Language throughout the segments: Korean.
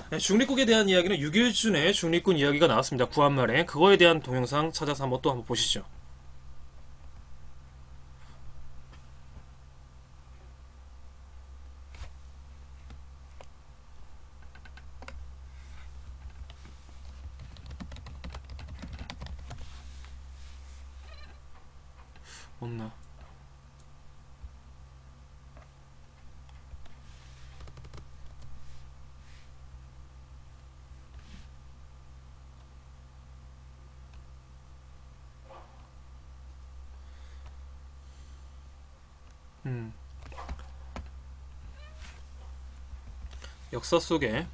네, 중립국에 대한 이야기는 6.1준에 중립군 이야기가 나왔습니다. 구한말에. 그거에 대한 동영상 찾아서 한번 보시죠. 없나? 역사 속에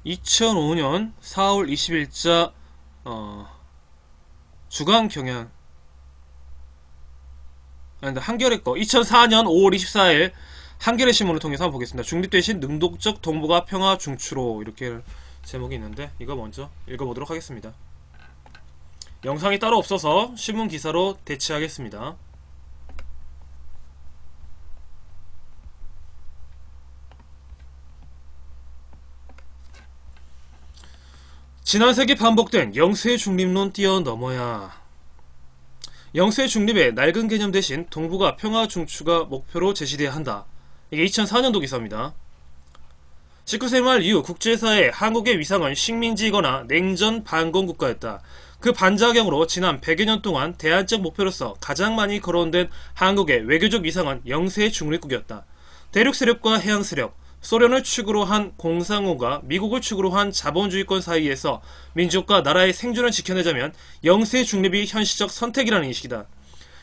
(2005년 4월 20일자) 주간경향 한겨레 거 2004년 5월 24일 한겨레 신문을 통해서 한번 보겠습니다. 중립 대신 능동적 동북아 평화 중추로 이렇게 제목이 있는데 이거 먼저 읽어보도록 하겠습니다. 영상이 따로 없어서 신문 기사로 대체하겠습니다. 지난 세기 반복된 영세 중립론 뛰어넘어야. 영세 중립의 낡은 개념 대신 동북아 평화 중추가 목표로 제시돼야 한다. 이게 2004년도 기사입니다. 19세기 말 이후 국제사회의 한국의 위상은 식민지이거나 냉전 반공 국가였다. 그 반작용으로 지난 100여 년 동안 대안적 목표로서 가장 많이 거론된 한국의 외교적 위상은 영세 중립국이었다. 대륙 세력과 해양 세력, 소련을 축으로 한 공산국과 미국을 축으로 한 자본주의권 사이에서 민족과 나라의 생존을 지켜내자면 영세 중립이 현실적 선택이라는 인식이다.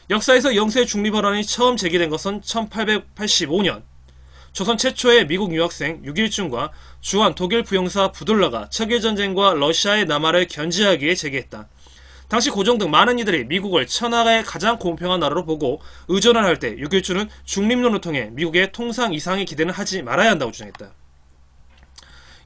역사에서 영세 중립 발언이 처음 제기된 것은 1885년 조선 최초의 미국 유학생 6.1준과 주한 독일 부영사 부돌라가 척일전쟁과 러시아의 남하를 견제하기에 제기했다. 당시 고종 등 많은 이들이 미국을 천하의 가장 공평한 나라로 보고 의존을 할 때 6.1준은 중립론을 통해 미국의 통상 이상의 기대는 하지 말아야 한다고 주장했다.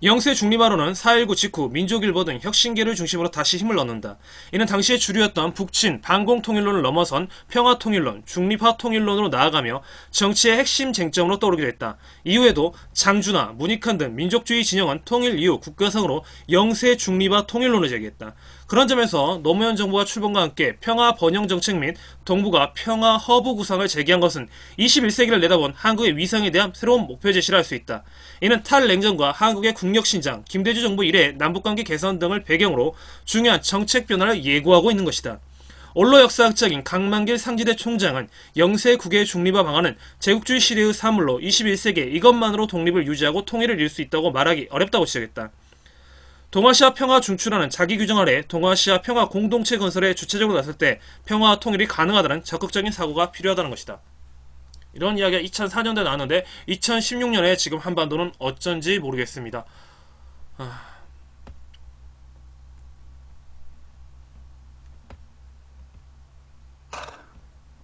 영세 중립화론은 4.19 직후 민족일보 등 혁신계를 중심으로 다시 힘을 넣는다. 이는 당시의 주류였던 북친, 반공통일론을 넘어선 평화통일론, 중립화통일론으로 나아가며 정치의 핵심 쟁점으로 떠오르게 됐다. 이후에도 장주나 문익환 등 민족주의 진영은 통일 이후 국가상으로 영세 중립화 통일론을 제기했다. 그런 점에서 노무현 정부가 출범과 함께 평화 번영 정책 및 동북아 평화 허브 구상을 제기한 것은 21세기를 내다본 한국의 위상에 대한 새로운 목표 제시를 할 수 있다. 이는 탈냉전과 한국의 국력 신장, 김대중 정부 이래 남북관계 개선 등을 배경으로 중요한 정책 변화를 예고하고 있는 것이다. 원로 역사학자인 강만길 상지대 총장은 영세국의 중립화 방안은 제국주의 시대의 사물로 21세기에 이것만으로 독립을 유지하고 통일을 이룰 수 있다고 말하기 어렵다고 지적했다. 동아시아 평화 중추라는 자기 규정 아래 동아시아 평화 공동체 건설에 주체적으로 나설 때 평화 통일이 가능하다는 적극적인 사고가 필요하다는 것이다. 이런 이야기가 2004년도에 나왔는데 2016년에 지금 한반도는 어쩐지 모르겠습니다.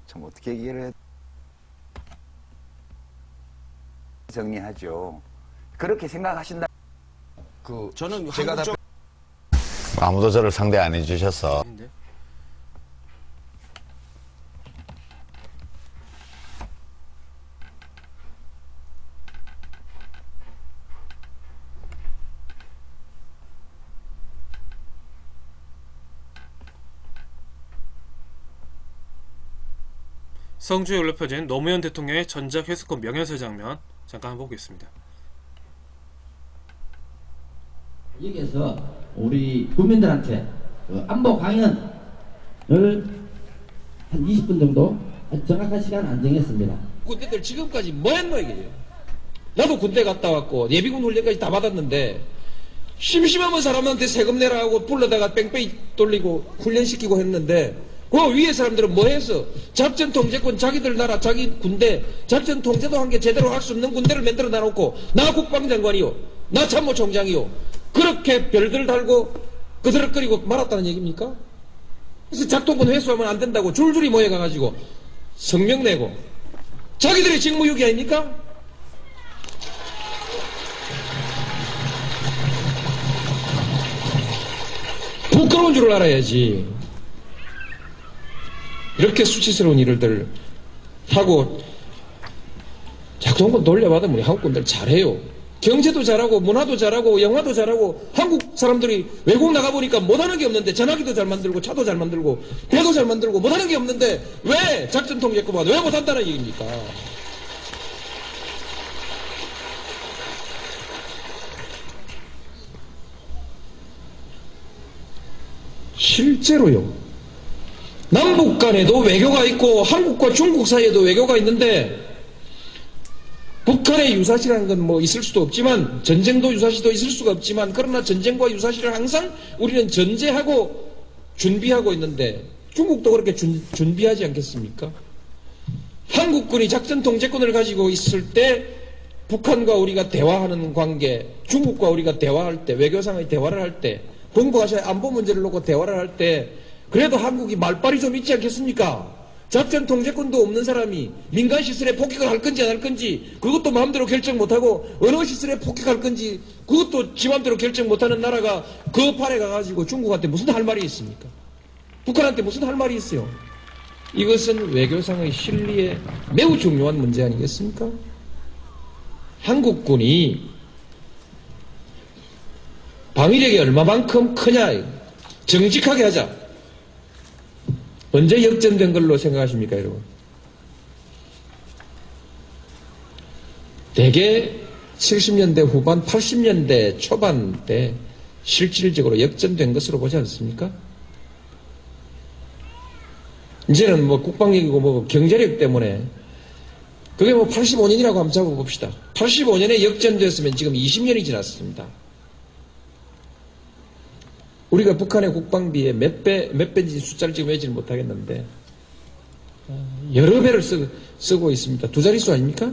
참 어떻게 얘기를 정리하죠. 그렇게 생각하신다. 저는 제가 아무도 저를 상대 안 해주셔서 성주에 올려 펴진 노무현 대통령의 전작회수권 명예훼손 장면 잠깐 한번 보겠습니다. 여기에서 우리 국민들한테 안보 강연을 한 20분 정도 정확한 시간 안 정했습니다. 군대들 지금까지 뭐 했노 이게요. 나도 군대 갔다 왔고 예비군 훈련까지 다 받았는데 심심하면 사람한테 세금 내라 하고 불러다가 뺑뺑이 돌리고 훈련시키고 했는데 그 위에 사람들은 뭐 했어? 작전 통제권 자기들 나라 자기 군대 작전 통제도 한 게 제대로 할 수 없는 군대를 만들어 놔놓고 나 국방장관이요 나 참모총장이요 그렇게 별들 달고 그스럭거리고 말았다는 얘기입니까? 그래서 작동권 회수하면 안 된다고 줄줄이 모여가가지고 성명 내고 자기들이 직무유기 아닙니까? 부끄러운 줄 알아야지. 이렇게 수치스러운 일들 하고 자꾸 한번 돌려받으면 우리 한국분들 잘해요. 경제도 잘하고 문화도 잘하고 영화도 잘하고 한국 사람들이 외국 나가보니까 못하는 게 없는데 전화기도 잘 만들고 차도 잘 만들고 배도 잘 만들고 못하는 게 없는데 왜 작전통제권만 왜 못한다는 얘기입니까? 실제로요. 남북 간에도 외교가 있고 한국과 중국 사이에도 외교가 있는데 북한의 유사시라는 건 뭐 있을 수도 없지만 전쟁도 유사시도 있을 수가 없지만 그러나 전쟁과 유사시를 항상 우리는 전제하고 준비하고 있는데 중국도 그렇게 준비하지 않겠습니까? 한국군이 작전 통제권을 가지고 있을 때 북한과 우리가 대화하는 관계, 중국과 우리가 대화할 때 외교상의 대화를 할 때 동북아시아 안보 문제를 놓고 대화를 할 때 그래도 한국이 말빨이 좀 있지 않겠습니까? 작전 통제권도 없는 사람이 민간 시설에 폭격을 할 건지 안 할 건지 그것도 마음대로 결정 못하고 어느 시설에 폭격할 건지 그것도 지 마음대로 결정 못하는 나라가 그 판에 가가지고 중국한테 무슨 할 말이 있습니까? 북한한테 무슨 할 말이 있어요? 이것은 외교상의 실리에 매우 중요한 문제 아니겠습니까? 한국군이 방위력이 얼마만큼 크냐 정직하게 하자. 언제 역전된 걸로 생각하십니까, 여러분? 대개 70년대 후반, 80년대 초반 때 실질적으로 역전된 것으로 보지 않습니까? 이제는 뭐 국방력이고 뭐 경제력 때문에 그게 뭐 85년이라고 한번 잡아봅시다. 85년에 역전됐으면 지금 20년이 지났습니다. 우리가 북한의 국방비에 몇 배인지 숫자를 지금 외지는 못하겠는데 여러 배를 쓰고 있습니다. 두 자릿수 아닙니까?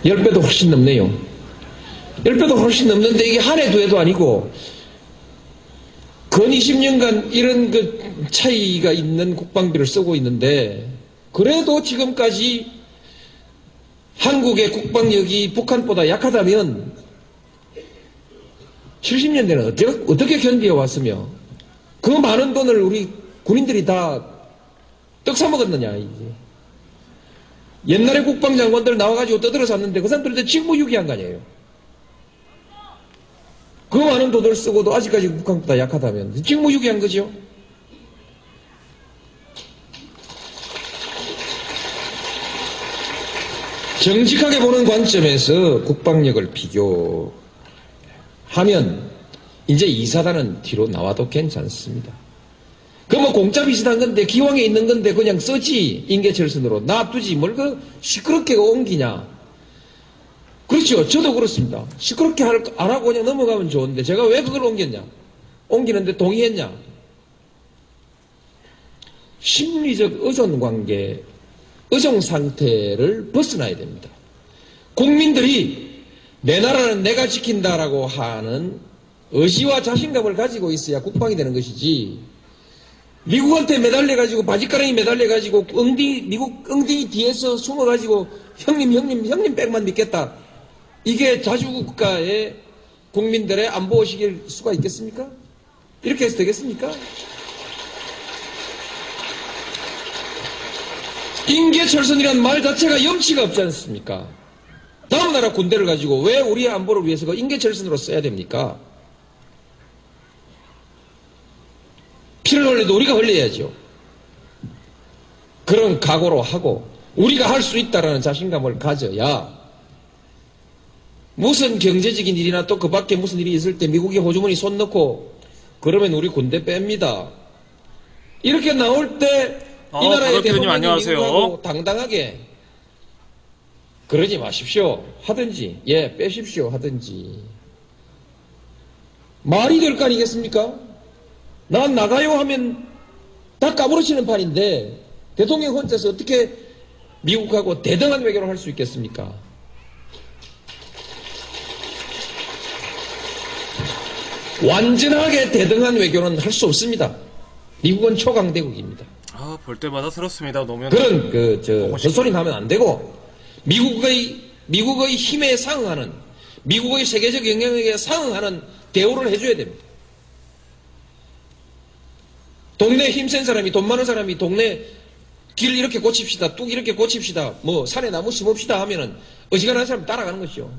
열 배도 훨씬 넘네요. 10배도 훨씬 넘는데 이게 한 해 두 해도 아니고 근 20년간 이런 그 차이가 있는 국방비를 쓰고 있는데 그래도 지금까지 한국의 국방력이 북한보다 약하다면 70년대는 어떻게 견디어왔으며 그 많은 돈을 우리 군인들이 다 떡 사먹었느냐 이게. 옛날에 국방장관들 나와가지고 떠들어 샀는데 그 사람들한테 직무유기한 거 아니에요. 그 많은 돈을 쓰고도 아직까지 북한보다 약하다면 직무유기한 거죠. 정직하게 보는 관점에서 국방력을 비교하면 이제 이 사단은 뒤로 나와도 괜찮습니다. 그 뭐 공짜 비슷한 건데 기왕에 있는 건데 그냥 쓰지 인계철선으로 놔두지 뭘 그 시끄럽게 옮기냐. 그렇죠. 저도 그렇습니다. 시끄럽게 안 하고 그냥 넘어가면 좋은데 제가 왜 그걸 옮겼냐. 옮기는데 동의했냐. 심리적 의존관계 의존 상태를 벗어나야 됩니다. 국민들이 내 나라는 내가 지킨다라고 하는 의지와 자신감을 가지고 있어야 국방이 되는 것이지 미국한테 매달려가지고 바지가랑이 매달려가지고 미국 엉덩이 뒤에서 숨어가지고 형님 백만 믿겠다. 이게 자주국가의 국민들의 안보의식일 수가 있겠습니까? 이렇게 해서 되겠습니까? 인계철선이란 말 자체가 염치가 없지 않습니까? 다음 나라 군대를 가지고 왜 우리의 안보를 위해서 그 인계철선으로 써야 됩니까? 피를 흘려도 우리가 흘려야죠. 그런 각오로 하고 우리가 할 수 있다라는 자신감을 가져야 무슨 경제적인 일이나 또 그 밖에 무슨 일이 있을 때 미국이 호주머니 손 넣고 그러면 우리 군대 뺍니다. 이렇게 나올 때 이 나라의 대통령이 미국하고 당당하게 그러지 마십시오 하든지 빼십시오 하든지 말이 될 거 아니겠습니까? 난 나가요 하면 다 까무러치는 판인데 대통령 혼자서 어떻게 미국하고 대등한 외교를 할 수 있겠습니까? 완전하게 대등한 외교는 할 수 없습니다. 미국은 초강대국입니다. 아, 볼 때마다 새롭습니다. 노무현. 그런 헛소리 나면 안 되고 미국의 힘에 상응하는 미국의 세계적 영향력에 상응하는 대우를 해줘야 됩니다. 동네 힘센 사람이 돈 많은 사람이 동네 길 이렇게 고칩시다, 뚝 이렇게 고칩시다, 뭐 산에 나무 심읍시다 하면은 어지간한 사람 따라가는 것이죠.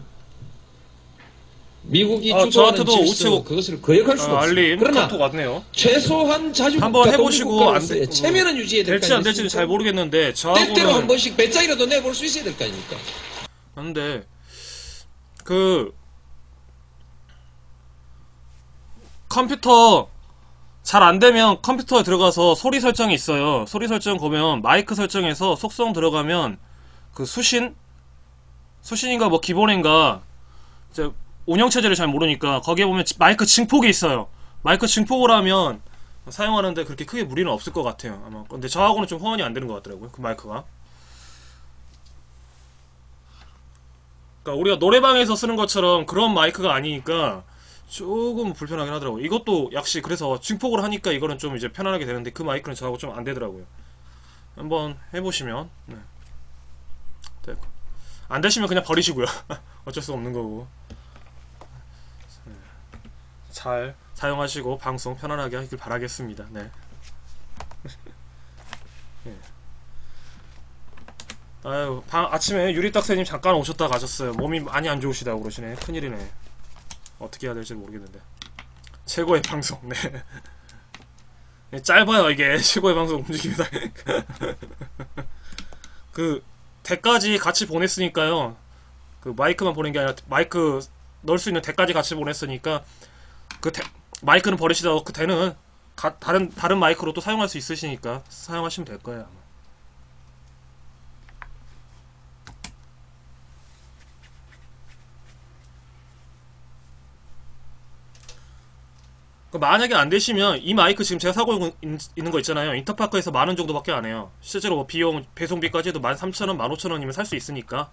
미국이 주도하는 저한테도 질서 우체국 그것을 거역할 수가 없어요. 알림 그러나 카톡 왔네요. 최소한 자주국가 한번 해보시고 안 돼, 체면은 유지해야 될 거 될지 안 아닙니까? 될지는 잘 모르겠는데 때때로 한 저하고는 번씩 배짱이라도 내볼 수 있어야 될 거 아닙니까? 근데 그 컴퓨터 잘 안되면 컴퓨터에 들어가서 소리 설정이 있어요. 소리 설정 보면 마이크 설정에서 속성 들어가면 그 수신인가 뭐 기본인가 이제 운영체제를 잘 모르니까 거기에 보면 마이크 증폭이 있어요. 마이크 증폭을 하면 사용하는데 그렇게 크게 무리는 없을 것 같아요 아마. 근데 저하고는 좀 호환이 안 되는 것 같더라고요 그 마이크가. 그러니까 우리가 노래방에서 쓰는 것처럼 그런 마이크가 아니니까 조금 불편하긴 하더라고요. 이것도 역시 그래서 증폭을 하니까 이거는 좀 이제 편안하게 되는데 그 마이크는 저하고 좀 안 되더라고요. 한번 해보시면 네. 안 되시면 그냥 버리시고요. 어쩔 수 없는 거고. 잘 사용하시고 방송 편안하게 하길 바라겠습니다. 네. 네. 아유, 아침에 유리딱새님 잠깐 오셨다 가셨어요. 몸이 많이 안 좋으시다고 그러시네. 큰일이네. 어떻게 해야 될지 모르겠는데. 최고의 방송. 네. 네, 짧아요 이게. 최고의 방송 움직입니다. 그 대까지 같이 보냈으니까요. 그 마이크만 보낸 게 아니라 마이크 넣을 수 있는 대까지 같이 보냈으니까 그 마이크는 버리시다가 그 대는 다른 마이크로 또 사용할 수 있으시니까 사용하시면 될 거예요 아마. 만약에 안 되시면 이 마이크 지금 제가 사고 있는 거 있잖아요. 인터파크에서 10,000원 정도밖에 안 해요. 실제로 뭐 비용 배송비까지 해도 13,000원, 15,000원이면 살 수 있으니까.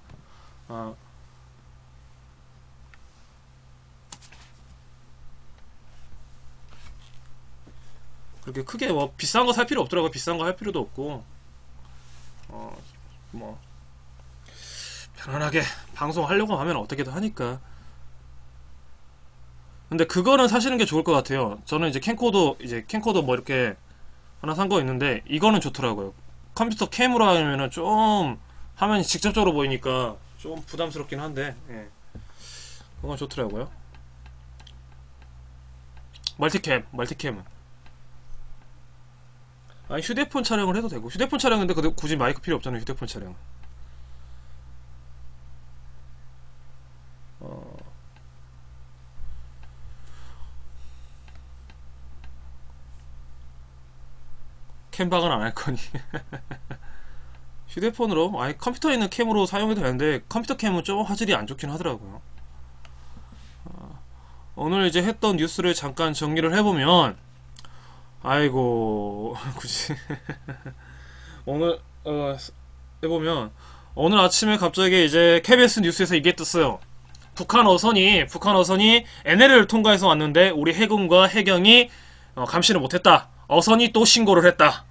그렇게 크게 뭐 비싼 거 살 필요 없더라고요. 비싼 거 할 필요도 없고. 뭐 편안하게 방송하려고 하면 어떻게든 하니까. 근데 그거는 사시는 게 좋을 것 같아요. 저는 이제 캠코더 뭐 이렇게 하나 산 거 있는데 이거는 좋더라고요. 컴퓨터 캠으로 하면은 좀 화면이 직접적으로 보이니까 좀 부담스럽긴 한데 예. 그건 좋더라고요. 멀티캠은 아니 휴대폰 촬영을 해도 되고 휴대폰 촬영인데 굳이 마이크 필요 없잖아요. 휴대폰 촬영. 캠박은 안 할 거니. 휴대폰으로 아니 컴퓨터에 있는 캠으로 사용해도 되는데 컴퓨터 캠은 좀 화질이 안 좋긴 하더라고요. 오늘 이제 했던 뉴스를 잠깐 정리를 해보면 아이고 굳이 오늘 해보면 오늘 아침에 갑자기 이제 KBS 뉴스에서 이게 떴어요. 북한 어선이 NLL을 통과해서 왔는데 우리 해군과 해경이 감시를 못했다. 어선이 또 신고를 했다.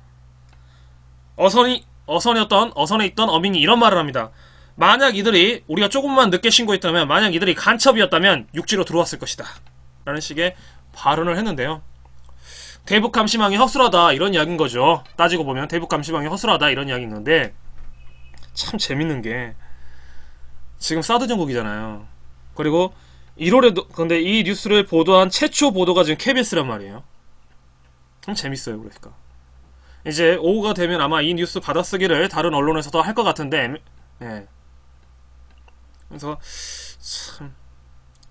어선에 있던 어민이 이런 말을 합니다. 만약 이들이 우리가 조금만 늦게 신고했다면 만약 이들이 간첩이었다면 육지로 들어왔을 것이다 라는 식의 발언을 했는데요. 대북 감시망이 허술하다 이런 이야기인 거죠. 따지고 보면 대북 감시망이 허술하다 이런 이야기인 건데 참 재밌는 게 지금 사드 정국이잖아요. 그리고 1월에도 근데 이 뉴스를 보도한 최초 보도가 지금 KBS란 말이에요. 참 재밌어요. 그러니까 이제 오후가 되면 아마 이 뉴스 받아쓰기를 다른 언론에서도 할 것 같은데 예. 그래서 참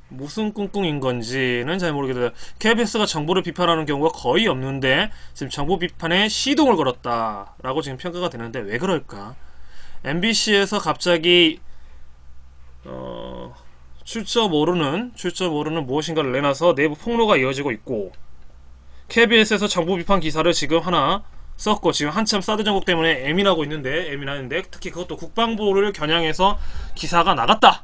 무슨 꿍꿍인 건지는 잘 모르겠어요. KBS가 정부를 비판하는 경우가 거의 없는데 지금 정부 비판에 시동을 걸었다 라고 지금 평가가 되는데 왜 그럴까? MBC에서 갑자기 출처 모르는 무엇인가를 내놔서 내부 폭로가 이어지고 있고 KBS에서 정부 비판 기사를 지금 하나 썼고 지금 한참 사드 정국 때문에 예민한데 특히 그것도 국방부를 겨냥해서 기사가 나갔다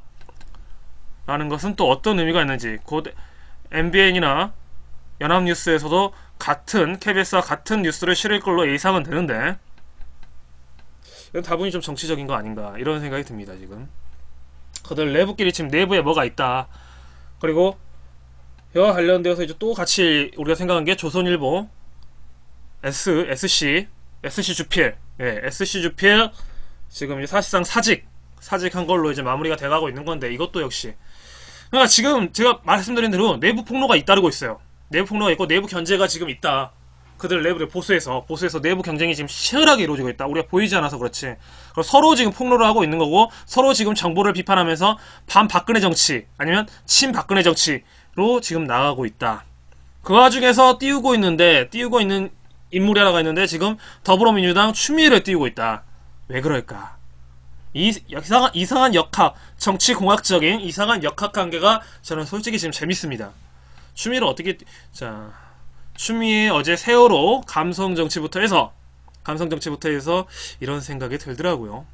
라는 것은 또 어떤 의미가 있는지 곧 MBN이나 연합뉴스에서도 KBS와 같은 뉴스를 실을 걸로 예상은 되는데, 이건 다분히 좀 정치적인 거 아닌가, 이런 생각이 듭니다, 지금. 그들 내부끼리 지금 내부에 뭐가 있다. 그리고, 이와 관련되어서 이제 또 같이 우리가 생각한 게 조선일보, SC 주필, 예, SC 주필, 지금 이제 사실상 사직한 걸로 이제 마무리가 돼가고 있는 건데, 이것도 역시. 그러니까 지금 제가 말씀드린 대로 내부 폭로가 잇따르고 있어요. 내부 폭로가 있고 내부 견제가 지금 있다. 그들 내부의 보수에서 내부 경쟁이 지금 치열하게 이루어지고 있다. 우리가 보이지 않아서 그렇지. 그리고 서로 지금 폭로를 하고 있는 거고, 서로 지금 정보를 비판하면서 반박근혜 정치 아니면 친박근혜 정치로 지금 나가고 있다. 그 와중에서 띄우고 있는 인물이 하나가 있는데, 지금 더불어민주당 추미애를 띄우고 있다. 왜 그럴까? 이상한 역학, 정치공학적인 이상한 역학관계가 저는 솔직히 지금 재밌습니다. 추미애를 어떻게, 추미애 어제 세월호 감성정치부터 해서 이런 생각이 들더라고요.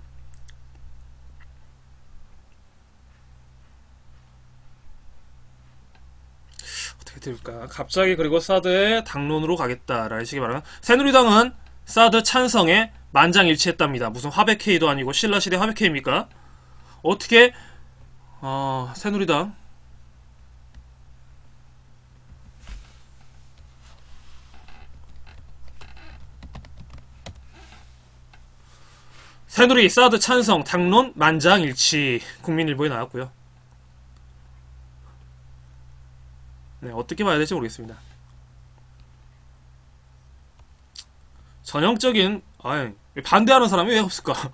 어떻게 될까? 갑자기 그리고 사드의 당론으로 가겠다라는 식의 말은, 새누리당은 사드 찬성에 만장일치했답니다. 무슨 화백회의도 아니고 신라시대 화백회의입니까? 어떻게 새누리당 새누리 사드 찬성 당론 만장일치, 국민일보에 나왔고요. 네, 어떻게 봐야 될지 모르겠습니다. 전형적인, 반대하는 사람이 왜 없을까?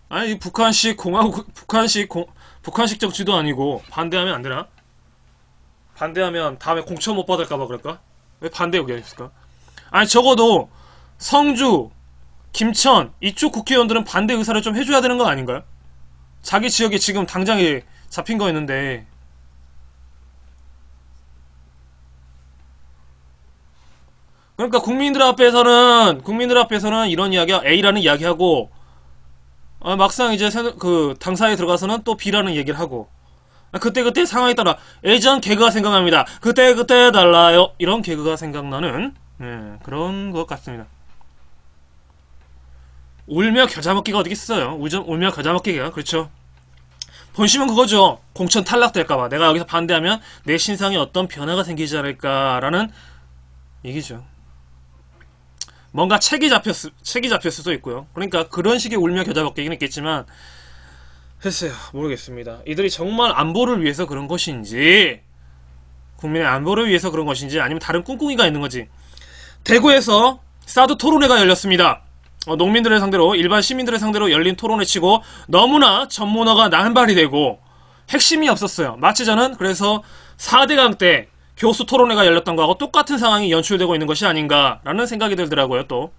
아니, 북한식 정치도 아니고, 반대하면 안 되나? 반대하면 다음에 공천 못 받을까봐 그럴까? 왜 반대 의견이 있을까? 아니, 적어도 성주, 김천 이쪽 국회의원들은 반대 의사를 좀 해줘야 되는 거 아닌가요? 자기 지역에 지금 당장에 잡힌 거 있는데. 그러니까 국민들 앞에서는 이런 이야기야, A라는 이야기하고, 막상 이제 그 당사에 들어가서는 또 B라는 얘기를 하고, 그때 상황에 따라 예전 개그가 생각납니다. 그때 달라요. 이런 개그가 생각나는, 그런 것 같습니다. 울며 겨자 먹기가 어디 있어요? 울며 겨자 먹기가, 그렇죠. 본심은 그거죠. 공천 탈락될까봐 내가 여기서 반대하면 내 신상에 어떤 변화가 생기지 않을까라는 얘기죠. 뭔가 책이 잡혔을 수도 있고요. 그러니까 그런 식의 울며 겨자 먹기는 있겠지만, 글쎄요, 모르겠습니다. 이들이 정말 안보를 위해서 그런 것인지, 국민의 안보를 위해서 그런 것인지, 아니면 다른 꿍꿍이가 있는 거지. 대구에서 사드 토론회가 열렸습니다. 농민들을 상대로, 일반 시민들을 상대로 열린 토론회 치고 너무나 전문어가 난발이 되고 핵심이 없었어요. 마치 저는 그래서 4대강 때 교수 토론회가 열렸던 거하고 똑같은 상황이 연출되고 있는 것이 아닌가라는 생각이 들더라고요. 또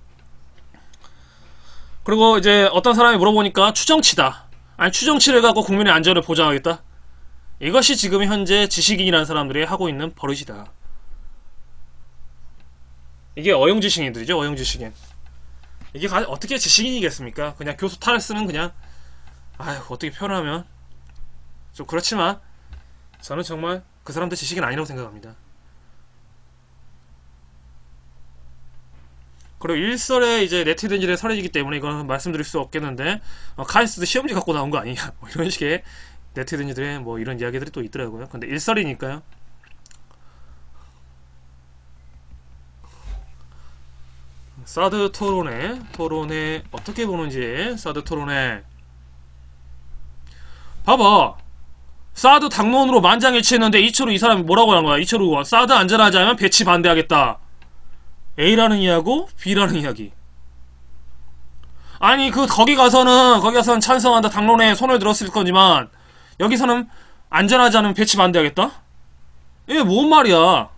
그리고 이제 어떤 사람이 물어보니까 추정치다. 아니, 추정치를 갖고 국민의 안전을 보장하겠다? 이것이 지금 현재 지식인이라는 사람들이 하고 있는 버릇이다. 이게 어용지식인들이죠. 어용지식인. 이게 어떻게 지식인이겠습니까? 그냥 교수 탈을 쓰는, 그냥 어떻게 표현하면 좀 그렇지만 저는 정말 그 사람들 지식인 아니라고 생각합니다. 그리고 일설에 이제 네티즌들의 설이기 때문에 이건 말씀드릴 수 없겠는데, 카이스트 시험지 갖고 나온 거 아니냐, 뭐 이런 식의 네티즌들의 뭐 이런 이야기들이 또 있더라고요. 근데 일설이니까요. 사드 토론회 어떻게 보는지. 사드 토론회 봐봐. 사드 당론으로 만장일치했는데 이철우 이 사람이 뭐라고 한 거야? 이철우가 사드 안전하지 않으면 배치 반대하겠다. A라는 이야기고 B라는 이야기. 아니, 거기 가서는 찬성한다, 당론에 손을 들었을 거지만 여기서는 안전하지 않으면 배치 반대하겠다? 이게 뭔 말이야?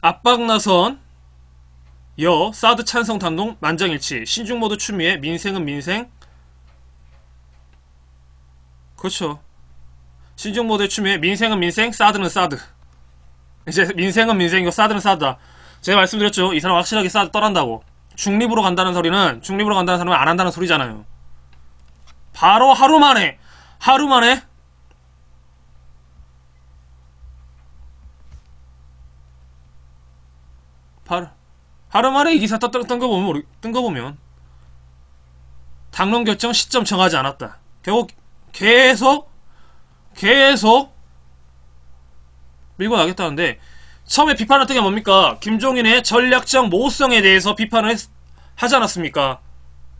압박 나선 사드 찬성 당론 만장일치. 신중 모드 추미애. 민생은 민생. 그렇죠. 신중 모드 추미애. 민생은 민생. 사드는 사드. 이제 민생은 민생이고 사드는 사드다. 제가 말씀드렸죠. 이 사람 확실하게 사드 떠난다고. 중립으로 간다는 소리는, 중립으로 간다는 사람은 안 한다는 소리잖아요. 바로 하루 만에 하루 만에 이 기사 뜬 거 보면 당론 결정 시점 정하지 않았다. 결국 계속 밀고 나겠다는데, 처음에 비판할 때가 뭡니까? 김종인의 전략적 모호성에 대해서 비판을 하지 않았습니까?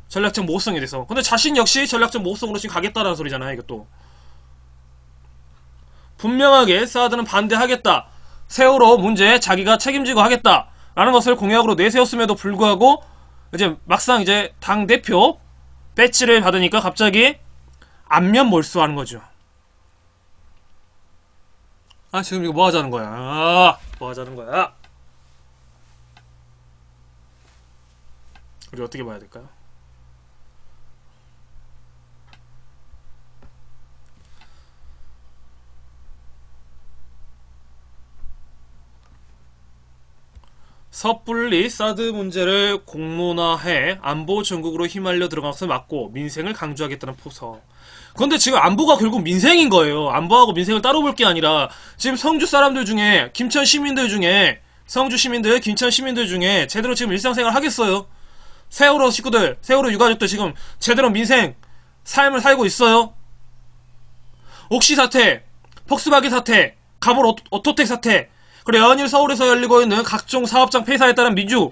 전략적 모호성에 대해서. 근데 자신 역시 전략적 모호성으로 지금 가겠다라는 소리잖아요, 이것도. 분명하게 사드는 반대하겠다. 세월호 문제에 자기가 책임지고 하겠다. 라는 것을 공약으로 내세웠음에도 불구하고, 이제 막상 이제 당대표 배지를 받으니까 갑자기 안면 몰수하는 거죠. 아, 지금 이거 뭐 하자는 거야? 뭐 하자는 거야? 우리 어떻게 봐야 될까요? 섣불리 사드 문제를 공론화해 안보 전국으로 휘말려 들어간 것을 막고 민생을 강조하겠다는 포석. 그런데 지금 안보가 결국 민생인 거예요. 안보하고 민생을 따로 볼 게 아니라, 지금 성주 사람들 중에, 김천 시민들 중에, 성주 시민들, 김천 시민들 중에 제대로 지금 일상생활 하겠어요? 세월호 식구들, 세월호 유가족들 지금 제대로 민생 삶을 살고 있어요? 옥시 사태, 폭스바겐 사태, 가볼 오토텍 사태, 그리고 연일 서울에서 열리고 있는 각종 사업장 폐사에 따른 민주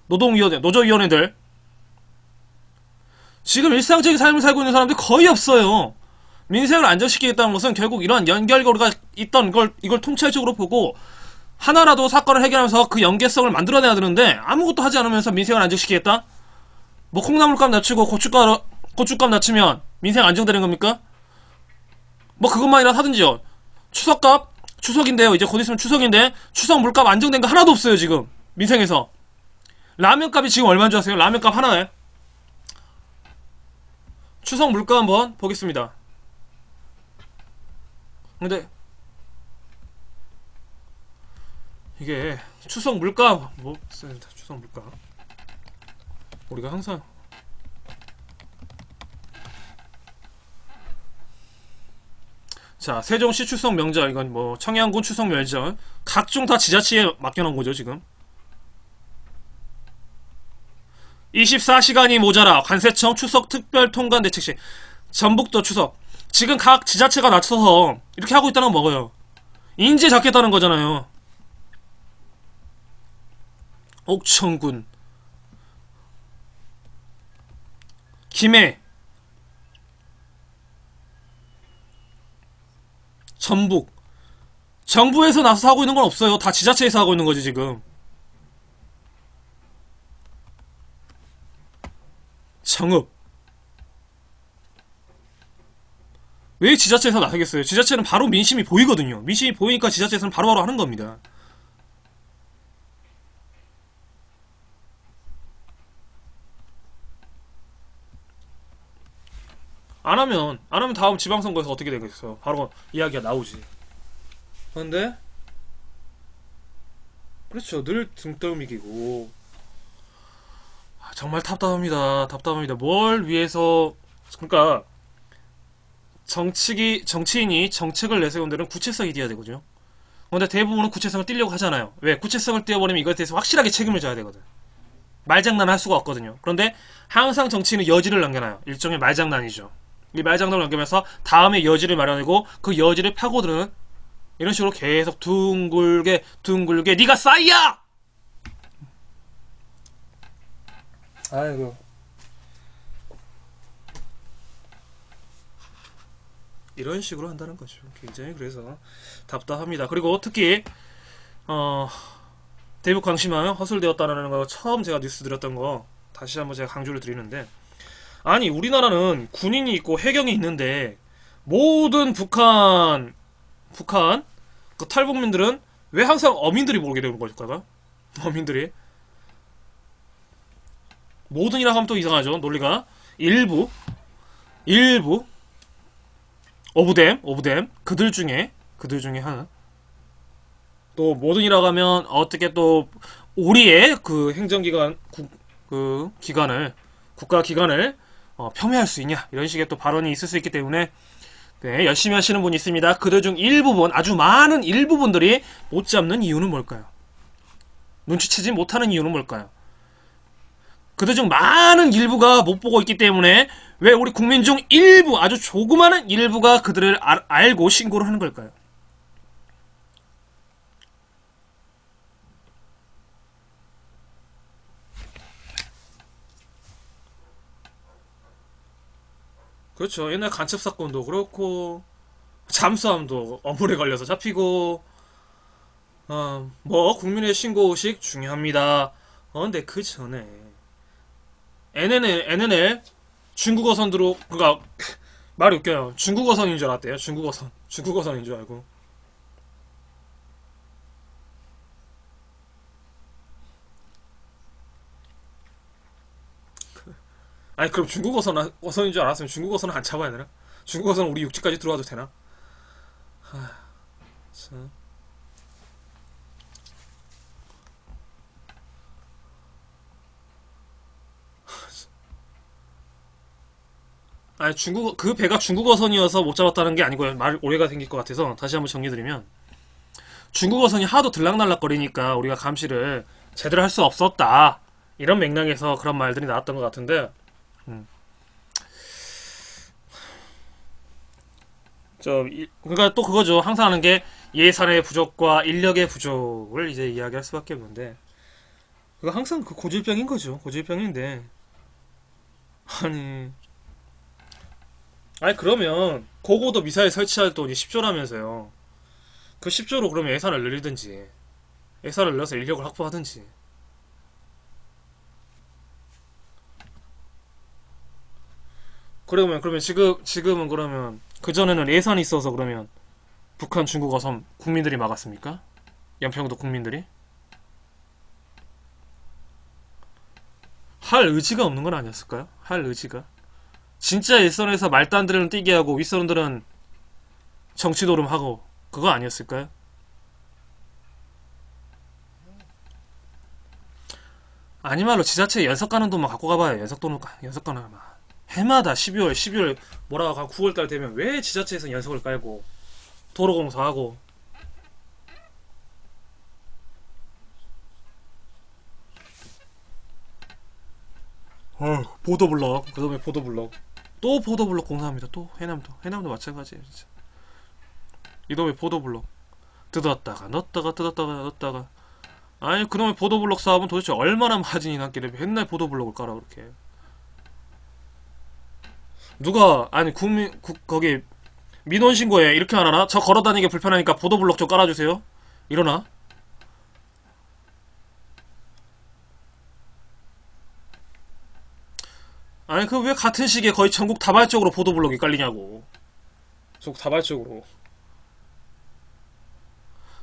노동위원회, 노조위원회들, 지금 일상적인 삶을 살고 있는 사람들이 거의 없어요. 민생을 안정시키겠다는 것은 결국 이러한 연결고리가 있던 이걸 통찰적으로 보고 하나라도 사건을 해결하면서 그 연계성을 만들어내야 되는데, 아무것도 하지 않으면서 민생을 안정시키겠다? 뭐 콩나물값 낮추고 고춧값 낮추면 민생 안정되는 겁니까? 뭐 그것만이라도 하든지요. 추석인데요. 이제 곧 있으면 추석인데 추석 물값 안정된 거 하나도 없어요. 지금 민생에서. 라면값이 지금 얼마인 줄 아세요? 라면값 하나에. 추석 물가 한번 보겠습니다. 근데 이게 추석 물가 뭐 추석 물가 우리가 항상 자, 세종시 추석 명절, 이건 뭐 청양군 추석 명절 각종 다 지자체에 맡겨놓은 거죠. 지금 24시간이 모자라 관세청 추석 특별 통관 대책실, 전북도 추석, 지금 각 지자체가 낮춰서 이렇게 하고 있다는 건 뭐예요? 인재 잡겠다는 거잖아요. 옥천군, 김해, 전북, 정부에서 나서서 하고 있는 건 없어요. 다 지자체에서 하고 있는 거지 지금. 정읍, 왜 지자체에서 나서겠어요? 지자체는 바로 민심이 보이거든요. 민심이 보이니까 지자체에서는 바로바로 하는 겁니다. 안 하면 다음 지방선거에서 어떻게 되겠어요? 바로 이야기가 나오지. 그런데 그렇죠. 늘 등떠미기고. 정말 답답합니다. 뭘 위해서. 그러니까 정치인이 정책을 내세운 데는 구체성이 띄어야 되거든요. 근데 대부분은 구체성을 띄려고 하잖아요. 왜? 구체성을 띄워버리면 이것에 대해서 확실하게 책임을 져야 되거든. 말장난을 할 수가 없거든요. 그런데 항상 정치인은 여지를 남겨놔요. 일종의 말장난이죠. 이 말장난을 남기면서 다음에 여지를 마련하고 그 여지를 파고드는, 이런 식으로 계속 둥글게 네가 싸이야! 아이고, 이런 식으로 한다는 거죠. 굉장히 그래서 답답합니다. 그리고 특히 대북 광심항 허술되었다는 거 처음 제가 뉴스 드렸던 거 다시 한번 제가 강조를 드리는데, 아니 우리나라는 군인이 있고 해경이 있는데 모든 북한 그 탈북민들은 왜 항상 어민들이 모르게 되는 걸까요? 어민들이 모든이라 하면 또 이상하죠. 논리가 일부 오브댐 그들 중에 하나 또 모든이라고 하면 어떻게 또 우리의 그 행정기관 그 기관을 국가 기관을 폄훼할 수 있냐 이런 식의 또 발언이 있을 수 있기 때문에 네, 열심히 하시는 분이 있습니다. 그들 중 일부분 아주 많은 일부분들이 못 잡는 이유는 뭘까요? 눈치채지 못하는 이유는 뭘까요? 그들 중 많은 일부가 못 보고 있기 때문에 왜 우리 국민 중 일부 아주 조그마한 일부가 그들을 알고 신고를 하는 걸까요? 그렇죠. 옛날 간첩 사건도 그렇고 잠수함도 어물에 걸려서 잡히고 뭐 국민의 신고의식 중요합니다. 근데 그 전에 NNL 중국어선으로 그니까 말이 웃겨요. 중국어선인 줄 알았대요. 중국어선인 줄 알고. 아니 그럼 중국어선인 줄 알았으면 중국어선은 안 잡아야 되나? 중국어선 우리 육지까지 들어와도 되나? 참. 아니 그 배가 중국어선이어서 못 잡았다는 게 아니고요. 말 오해가 생길 것 같아서 다시 한번 정리드리면 중국어선이 하도 들락날락거리니까 우리가 감시를 제대로 할 수 없었다 이런 맥락에서 그런 말들이 나왔던 것 같은데 그러니까 또 그거죠. 항상 하는 게 예산의 부족과 인력의 부족을 이제 이야기할 수밖에 없는데 그거 항상 그 고질병인 거죠. 고질병인데 아니 그러면 고고도 미사일 설치할 돈이 10조라면서요. 그 10조로 그러면 예산을 늘리든지 예산을 늘려서 인력을 확보하든지. 그러면 지금은 그러면 그전에는 예산이 있어서 그러면 북한 중국어 섬 국민들이 막았습니까? 연평도 국민들이? 할 의지가 없는 건 아니었을까요? 할 의지가? 진짜 일선에서 말도 안 되는 뛰게 하고 윗선들은 정치 노름하고 그거 아니었을까요? 아니 말로 지자체 연석 가는 돈만 갖고 가봐요. 연석 가는 막 해마다 12월 뭐라고 한 9월달 되면 왜 지자체에서 연석을 깔고 도로공사하고 보도블럭 그다음에 보도블럭 또 보도블럭 공사합니다. 또 해남도 마찬가지예요. 진짜 이놈의 보도블럭 뜯었다가 넣었다가 아니 그놈의 보도블럭 사업은 도대체 얼마나 마진이 났길래 맨날 보도블럭을 깔아 그렇게 누가 아니 거기 민원신고에 이렇게 안 하나? 저 걸어다니기 불편하니까 보도블럭 좀 깔아주세요 이러나? 아니 그 왜 같은 시기에 거의 전국 다발적으로 보도블럭이 깔리냐고. 전국 다발적으로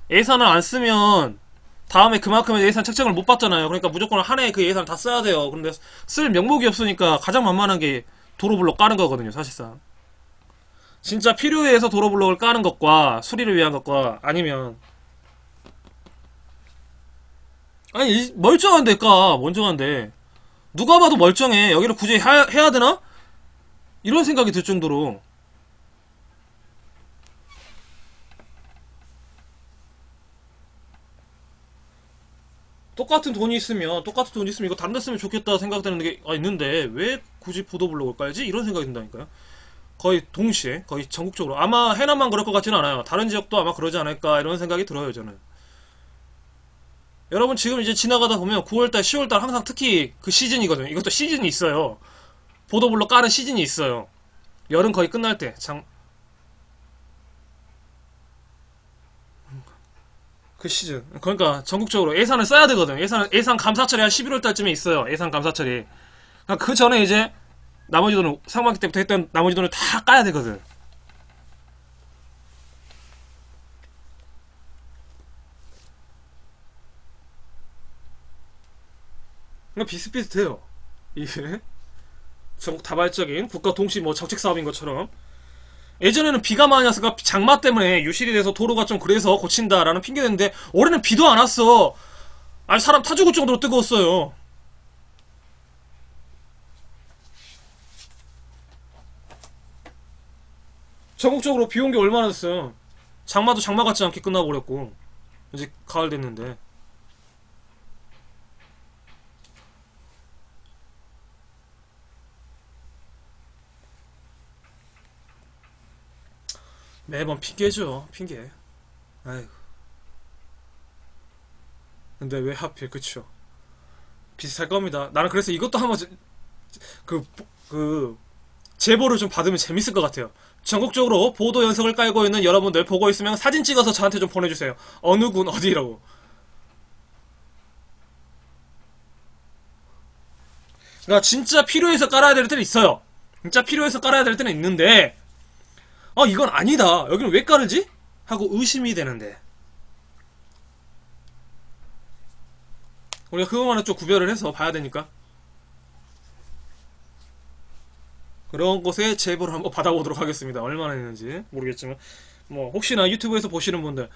예산을 안 쓰면 다음에 그만큼의 예산 책정을 못 받잖아요. 그러니까 무조건 한 해에 그 예산을 다 써야 돼요. 그런데 쓸 명목이 없으니까 가장 만만한 게 도로블럭 까는 거거든요. 사실상 진짜 필요해 해서 도로블럭을 까는 것과 수리를 위한 것과 아니면 아니 멀쩡한데 까 멀쩡한데 누가 봐도 멀쩡해. 여기를 굳이 해야 되나? 이런 생각이 들 정도로 똑같은 돈이 있으면 이거 다른 데 쓰면 좋겠다 생각되는 게 있는데 왜 굳이 보도블록을 깔지? 이런 생각이 든다니까요. 거의 동시에 거의 전국적으로 아마 해남만 그럴 것 같지는 않아요. 다른 지역도 아마 그러지 않을까 이런 생각이 들어요. 저는 여러분 지금 이제 지나가다 보면 9월달 10월달 항상 특히 그 시즌이거든요. 이것도 시즌이 있어요. 보도블록 까는 시즌이 있어요. 여름 거의 끝날 때 그 시즌. 그러니까 전국적으로 예산을 써야 되거든. 예산 감사철이 한 11월달쯤에 있어요. 예산 감사철이. 그러니까 그 전에 이제 나머지 돈을 상반기 때부터 했던 나머지 돈을 다 까야 되거든. 그러니까 비슷비슷해요. 이게 전국 다발적인 국가 동시 뭐 정책 사업인 것처럼. 예전에는 비가 많이 왔으니까 장마 때문에 유실이 돼서 도로가 좀 그래서 고친다라는 핑계 댔는데 올해는 비도 안 왔어. 아니 사람 타 죽을 정도로 뜨거웠어요. 전국적으로 비 온 게 얼마나 됐어요. 장마도 장마 같지 않게 끝나버렸고 이제 가을 됐는데. 매번 핑계죠, 핑계. 아이고. 근데 왜 하필, 그쵸. 비슷할 겁니다. 나는 그래서 이것도 한번 그, 그 제보를 좀 받으면 재밌을 것 같아요. 전국적으로 보도 연석을 깔고 있는 여러분들 보고 있으면 사진 찍어서 저한테 좀 보내주세요. 어느 군 어디라고. 그러니까 진짜 필요해서 깔아야 될 때는 있어요. 진짜 필요해서 깔아야 될 때는 있는데 이건 아니다. 여기는 왜 깔을지? 하고 의심이 되는데 우리가 그것만은 좀 구별을 해서 봐야 되니까 그런 곳에 제보를 한번 받아보도록 하겠습니다. 얼마나 있는지 모르겠지만 뭐 혹시나 유튜브에서 보시는 분들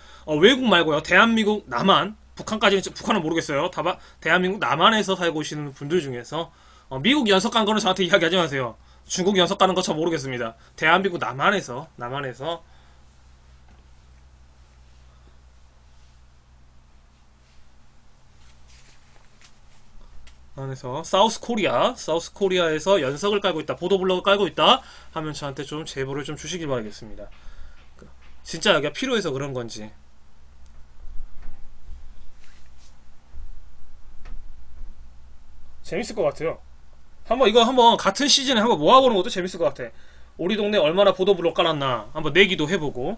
외국 말고요, 대한민국 남한, 북한까지는 북한은 모르겠어요. 대한민국 남한에서 살고 계시는 분들 중에서 미국 연석 간 거는 저한테 이야기하지 마세요. 중국 연석 가는 거 저 모르겠습니다. 대한민국 남한에서 사우스 코리아에서 연석을 깔고 있다, 보도블록을 깔고 있다 하면 저한테 좀 제보를 좀 주시길 바라겠습니다. 진짜 여기가 필요해서 그런 건지. 재밌을 것 같아요. 이거 한번 같은 시즌에 한번 모아보는 것도 재밌을 것 같아. 우리 동네 얼마나 보도블록 깔았나 한번 내기도 해보고.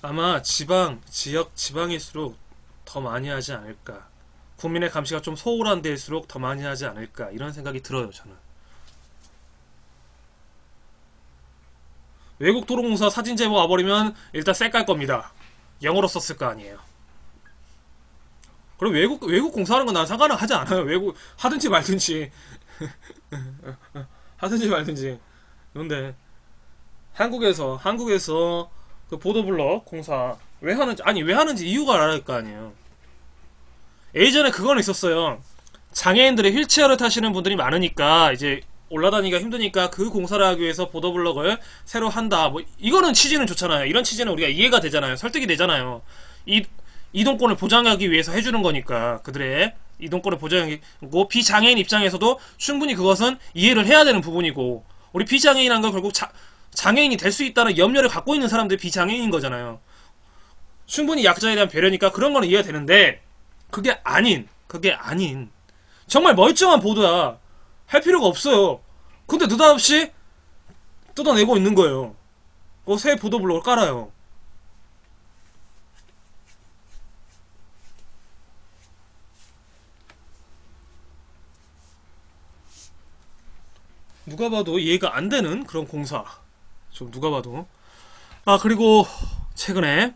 아마 지방일수록 더 많이 하지 않을까. 국민의 감시가 좀 소홀한 데일수록 더 많이 하지 않을까, 이런 생각이 들어요, 저는. 외국 도로공사 사진 제보 와버리면 일단 쎄 깔 겁니다. 영어로 썼을 거 아니에요. 그럼 외국 공사하는 건 난 상관은 하지 않아요. 외국 하든지 말든지 하든지 말든지. 그런데 한국에서 그 보도블록 공사 왜 하는지 이유가 알아야 할 거 아니에요. 예전에 그건 있었어요. 장애인들의 휠체어를 타시는 분들이 많으니까 이제 올라다니기가 힘드니까 그 공사를 하기 위해서 보도블록을 새로 한다. 뭐 이거는 취지는 좋잖아요. 이런 취지는 우리가 이해가 되잖아요. 설득이 되잖아요. 이동권을 보장하기 위해서 해주는 거니까, 그들의 이동권을 보장하고, 비장애인 입장에서도 충분히 그것은 이해를 해야 되는 부분이고, 우리 비장애인한 건 결국 장애인이 될 수 있다는 염려를 갖고 있는 사람들이 비장애인인 거잖아요. 충분히 약자에 대한 배려니까 그런 거는 이해가 되는데, 그게 아닌 정말 멀쩡한 보도야. 할 필요가 없어요. 근데 느닷없이 뜯어내고 있는 거예요. 새 보도블록을 깔아요. 누가 봐도 이해가 안 되는 그런 공사. 좀 누가 봐도. 그리고 최근에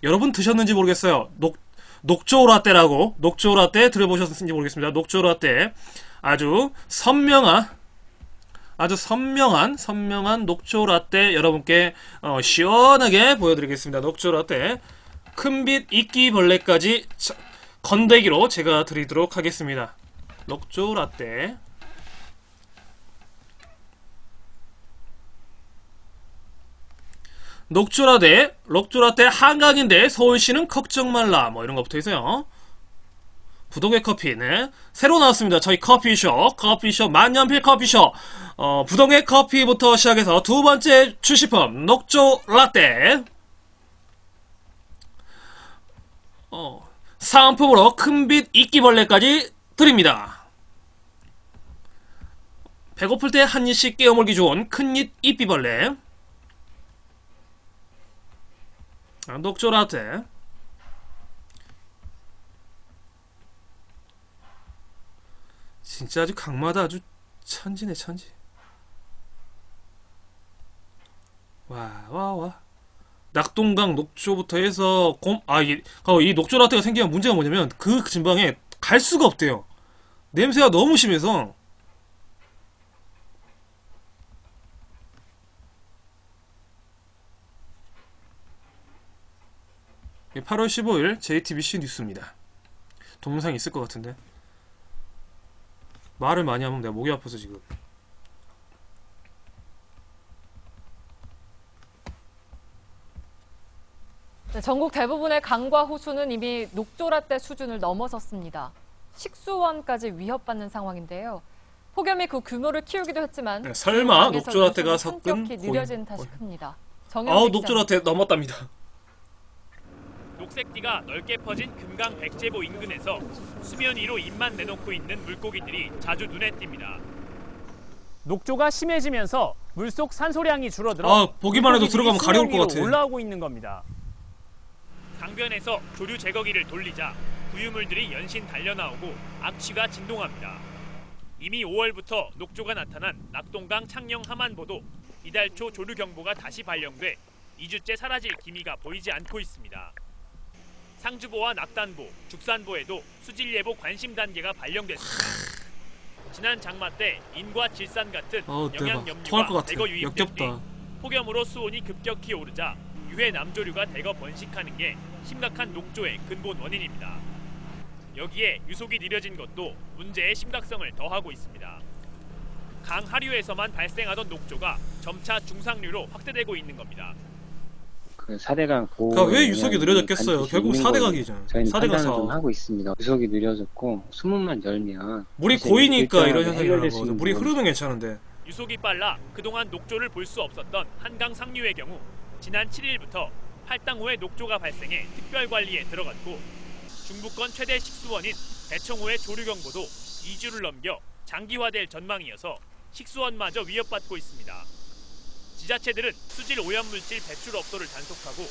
여러분 드셨는지 모르겠어요. 녹조라떼라고, 녹조라떼 들어보셨는지 모르겠습니다. 녹조라떼. 아주 선명한 녹조라떼 여러분께 시원하게 보여드리겠습니다. 녹조라떼 큰빛 이끼벌레까지 건더기로 제가 드리도록 하겠습니다. 녹조라떼. 녹조라떼 한강인데 서울시는 걱정 말라, 뭐 이런 거 붙어 있어요. 부동의 커피, 네. 새로 나왔습니다. 저희 커피숍, 만년필 커피숍. 부동의 커피부터 시작해서 두 번째 출시품, 녹조라떼. 사은품으로 큰빛 이끼벌레까지 드립니다. 배고플 때 한 입씩 깨어물기 좋은 큰잎 이끼벌레. 녹조라떼. 진짜 아주 각마다 아주 천지네, 천지. 와. 낙동강 녹조부터 해서 이 녹조라떼가 생기면 문제가 뭐냐면 그 근방에 갈 수가 없대요. 냄새가 너무 심해서. 8월 15일 JTBC 뉴스입니다. 동영상이 있을 것 같은데 말을 많이 하면 내가 목이 아파서 지금. 네, 전국 대부분의 강과 호수는 이미 녹조라떼 수준을 넘어섰습니다. 식수원까지 위협받는 상황인데요. 폭염이 그 규모를 키우기도 했지만 네, 설마 지역에서 녹조라떼가 유속이 섞은 성격히 느려진 탓이 큽니다. 아우 녹조라떼 넘었답니다. 녹색띠가 넓게 퍼진 금강 백제보 인근에서 수면 위로 입만 내놓고 있는 물고기들이 자주 눈에 띕니다. 녹조가 심해지면서 물속 산소량이 줄어들어 아 보기만 해도 들어가면 가려울 것 같아. 올라오고 있는 겁니다. 강변에서 조류 제거기를 돌리자 부유물들이 연신 달려나오고 악취가 진동합니다. 이미 5월부터 녹조가 나타난 낙동강 창녕 하만보도 이달 초 조류 경보가 다시 발령돼 2주째 사라질 기미가 보이지 않고 있습니다. 상주보와 낙단보, 죽산보에도 수질 예보 관심 단계가 발령됐습니다. 지난 장마 때 인과 질산 같은 영양 염류가 대거 유입된 뒤 폭염으로 수온이 급격히 오르자 유해 남조류가 대거 번식하는 게 심각한 녹조의 근본 원인입니다. 여기에 유속이 느려진 것도 문제의 심각성을 더하고 있습니다. 강 하류에서만 발생하던 녹조가 점차 중상류로 확대되고 있는 겁니다. 그 4대강 보호. 그러니까 왜 유속이 느려졌겠어요? 결국 4대강이죠. 저희는 4대강 판단을 사업. 좀 하고 있습니다. 유속이 느려졌고 수문만 열면 물이 고이니까 이런 현상이 일어나는 수 거죠. 있는 물이 부분. 흐르면 괜찮은데. 유속이 빨라 그동안 녹조를 볼 수 없었던 한강 상류의 경우 지난 7일부터 할당호에 녹조가 발생해 특별관리에 들어갔고 중부권 최대 식수원인 대청호의 조류경보도 2주를 넘겨 장기화될 전망이어서 식수원마저 위협받고 있습니다. 지자체들은 수질 오염물질 배출 업소를 단속하고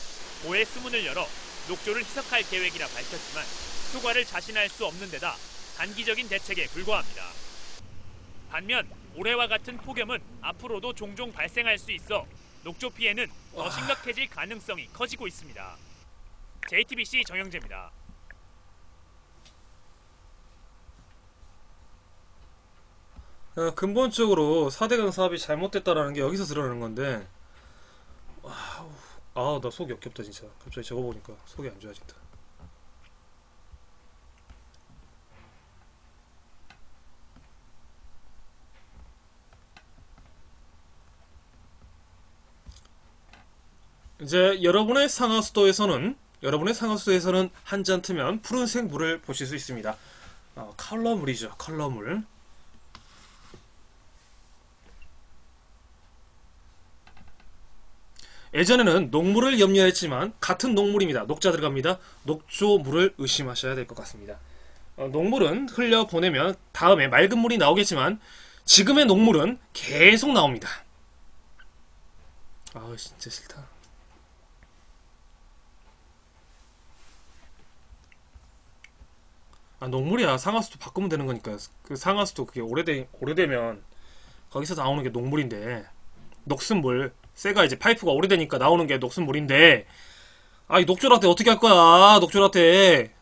호의 수문을 열어 녹조를 희석할 계획이라 밝혔지만 효과를 자신할 수 없는 데다 단기적인 대책에 불과합니다. 반면 올해와 같은 폭염은 앞으로도 종종 발생할 수 있어 녹조 피해는 더 심각해질 가능성이 커지고 있습니다. JTBC 정영재입니다. 근본적으로 4대강 사업이 잘못됐다라는 게 여기서 드러나는 건데, 나 속이 역겹다 진짜. 갑자기 저거 보니까 속이 안 좋아진다. 이제 여러분의 상하수도에서는 한 잔 트면 푸른색 물을 보실 수 있습니다. 컬러물이죠. 컬러물. 예전에는 녹물을 염려했지만 같은 녹물입니다. 녹자 들어갑니다. 녹조물을 의심하셔야 될 것 같습니다. 녹물은 흘려보내면 다음에 맑은 물이 나오겠지만 지금의 녹물은 계속 나옵니다. 진짜 싫다. 녹물이야. 상하수도 바꾸면 되는 거니까. 그 상하수도 그게 오래되면 거기서 나오는 게 녹물인데, 녹슨 물, 새가 이제 파이프가 오래되니까 나오는 게 녹슨 물인데, 이 녹조라떼 어떻게 할 거야? 녹조라떼.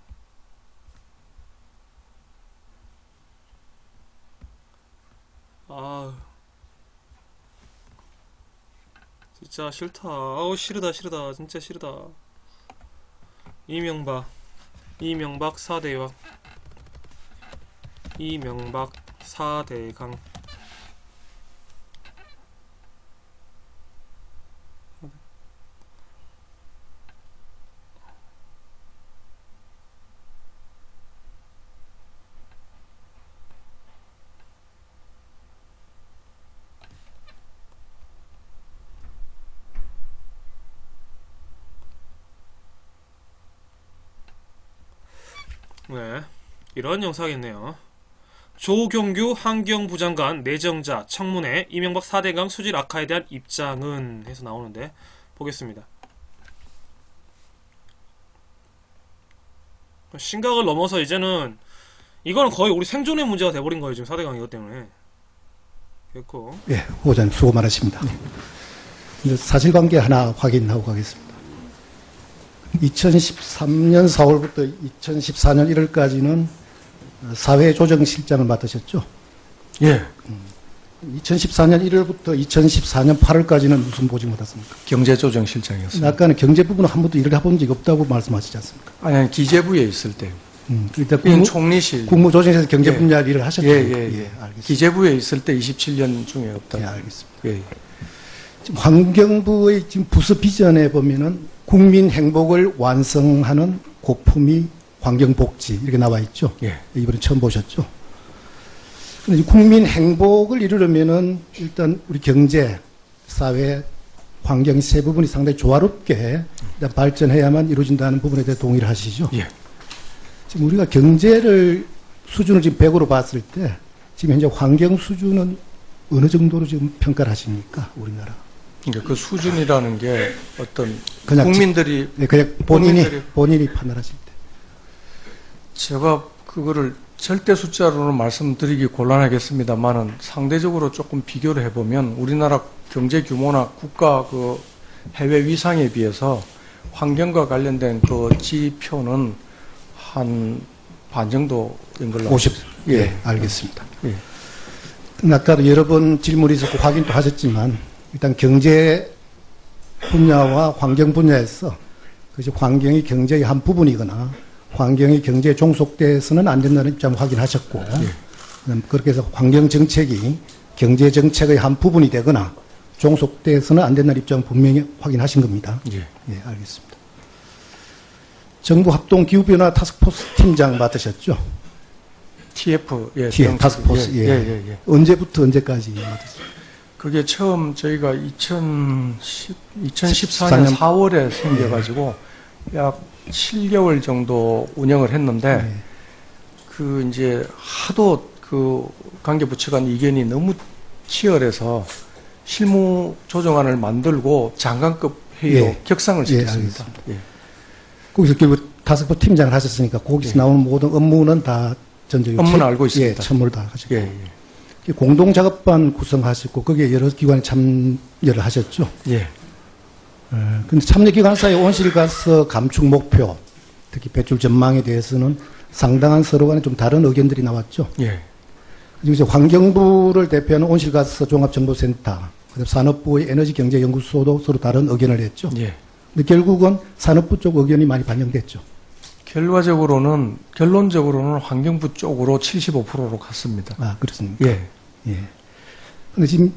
진짜 싫다. 싫다. 진짜 싫다. 이명박 4대왕. 이명박 4대강. 네, 이런 영상이네요. 조경규 환경부 장관 내정자 청문회 이명박 4대강 수질 악화에 대한 입장은 해서 나오는데 보겠습니다. 심각을 넘어서 이제는 이거는 거의 우리 생존의 문제가 돼버린 거예요. 지금 4대강 이것 때문에. 됐고. 예, 후보자님 수고 많으십니다. 이제 사실관계 하나 확인하고 가겠습니다. 2013년 4월부터 2014년 1월까지는 사회조정실장을 맡으셨죠. 예. 2014년 1월부터 2014년 8월까지는 무슨 보직 맡았습니까? 경제조정실장이었습니다. 아까는 경제 부분은 한 번도 일을 해본 적이 없다고 말씀하시지 않습니까? 아니, 기재부에 있을 때. 일단 총리실. 국무조정에서 경제 분야 일을 하셨죠. 예. 알겠습니다. 기재부에 있을 때 27년 중에 없다. 예, 알겠습니다. 예. 지금 환경부의 지금 부서 비전에 보면은 국민 행복을 완성하는 고품위 환경복지 이렇게 나와 있죠. 예. 이번에 처음 보셨죠. 근데 국민 행복을 이루려면은 일단 우리 경제, 사회, 환경 세 부분이 상당히 조화롭게 일단 발전해야만 이루어진다는 부분에 대해 동의를 하시죠. 예. 지금 우리가 경제를 수준을 지금 100으로 봤을 때 지금 현재 환경 수준은 어느 정도로 지금 평가를 하십니까, 우리나라? 그러니까 그 수준이라는 게 어떤 그냥 국민들이 그냥 본인이 판단하실 때. 제가 그거를 절대 숫자로는 말씀드리기 곤란하겠습니다만은 상대적으로 조금 비교를 해보면 우리나라 경제 규모나 국가 그 해외 위상에 비해서 환경과 관련된 그 지표는 한 반 정도인 걸로 50. 예. 예, 알겠습니다. 예. 아까도 여러 번 질문이 있었고 확인도 하셨지만 일단 경제 분야와 환경 분야에서 그것이 환경이 경제의 한 부분이거나 환경이 경제에 종속돼서는 안 된다는 입장을 확인하셨고 그렇게 해서 환경 정책이 경제 정책의 한 부분이 되거나 종속돼서는 안 된다는 입장을 분명히 확인하신 겁니다. 예. 예, 알겠습니다. 정부 합동 기후변화 타스크포스 팀장 맡으셨죠? TF, 예. 타스크포스, 예. 언제부터 언제까지 맡으셨죠? 그게 처음 저희가 2014년 4월에 생겨가지고 약 7개월 정도 운영을 했는데 그 이제 하도 그 관계부처 간 이견이 너무 치열해서 실무 조정안을 만들고 장관급 회의로 격상을 시켰습니다. 거기서 결국 타스크포스 팀장을 하셨으니까 거기서 나오는 모든 업무는 다 전적으로 업무는 알고 있습니다. 참모를 다 하셨고 공동작업반 구성하셨고 거기에 여러 기관이 참여를 하셨죠. 예. 근데 참여기관사의 온실가스 감축 목표, 특히 배출 전망에 대해서는 상당한 서로 간에 좀 다른 의견들이 나왔죠. 예. 그리고 환경부를 대표하는 온실가스 종합정보센터, 그다음 산업부의 에너지경제연구소도 서로 다른 의견을 냈죠. 예. 근데 결국은 산업부 쪽 의견이 많이 반영됐죠. 결론적으로는 환경부 쪽으로 75%로 갔습니다. 아, 그렇습니까? 예. 예. 근데 지금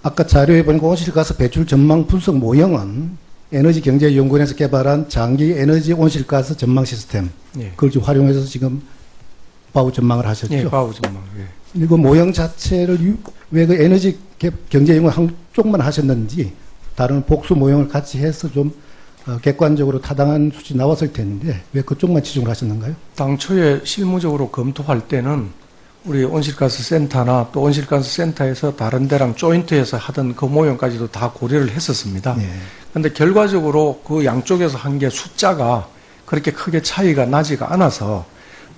아까 자료에 보니까 온실가스 배출 전망 분석 모형은 에너지경제연구원에서 개발한 장기 에너지 온실가스 전망 시스템. 예. 그걸 지금 활용해서 지금 바우 전망을 하셨죠. 예, 바우 전망. 예. 그리고 모형 자체를 왜 그 에너지 경제연구원 한쪽만 하셨는지 다른 복수 모형을 같이 해서 좀 객관적으로 타당한 수치 나왔을 텐데 왜 그쪽만 치중을 하셨는가요? 당초에 실무적으로 검토할 때는 우리 온실가스 센터나 또 온실가스 센터에서 다른 데랑 조인트해서 하던 그 모형까지도 다 고려를 했었습니다. 그런데 결과적으로 그 양쪽에서 한 게 숫자가 그렇게 크게 차이가 나지가 않아서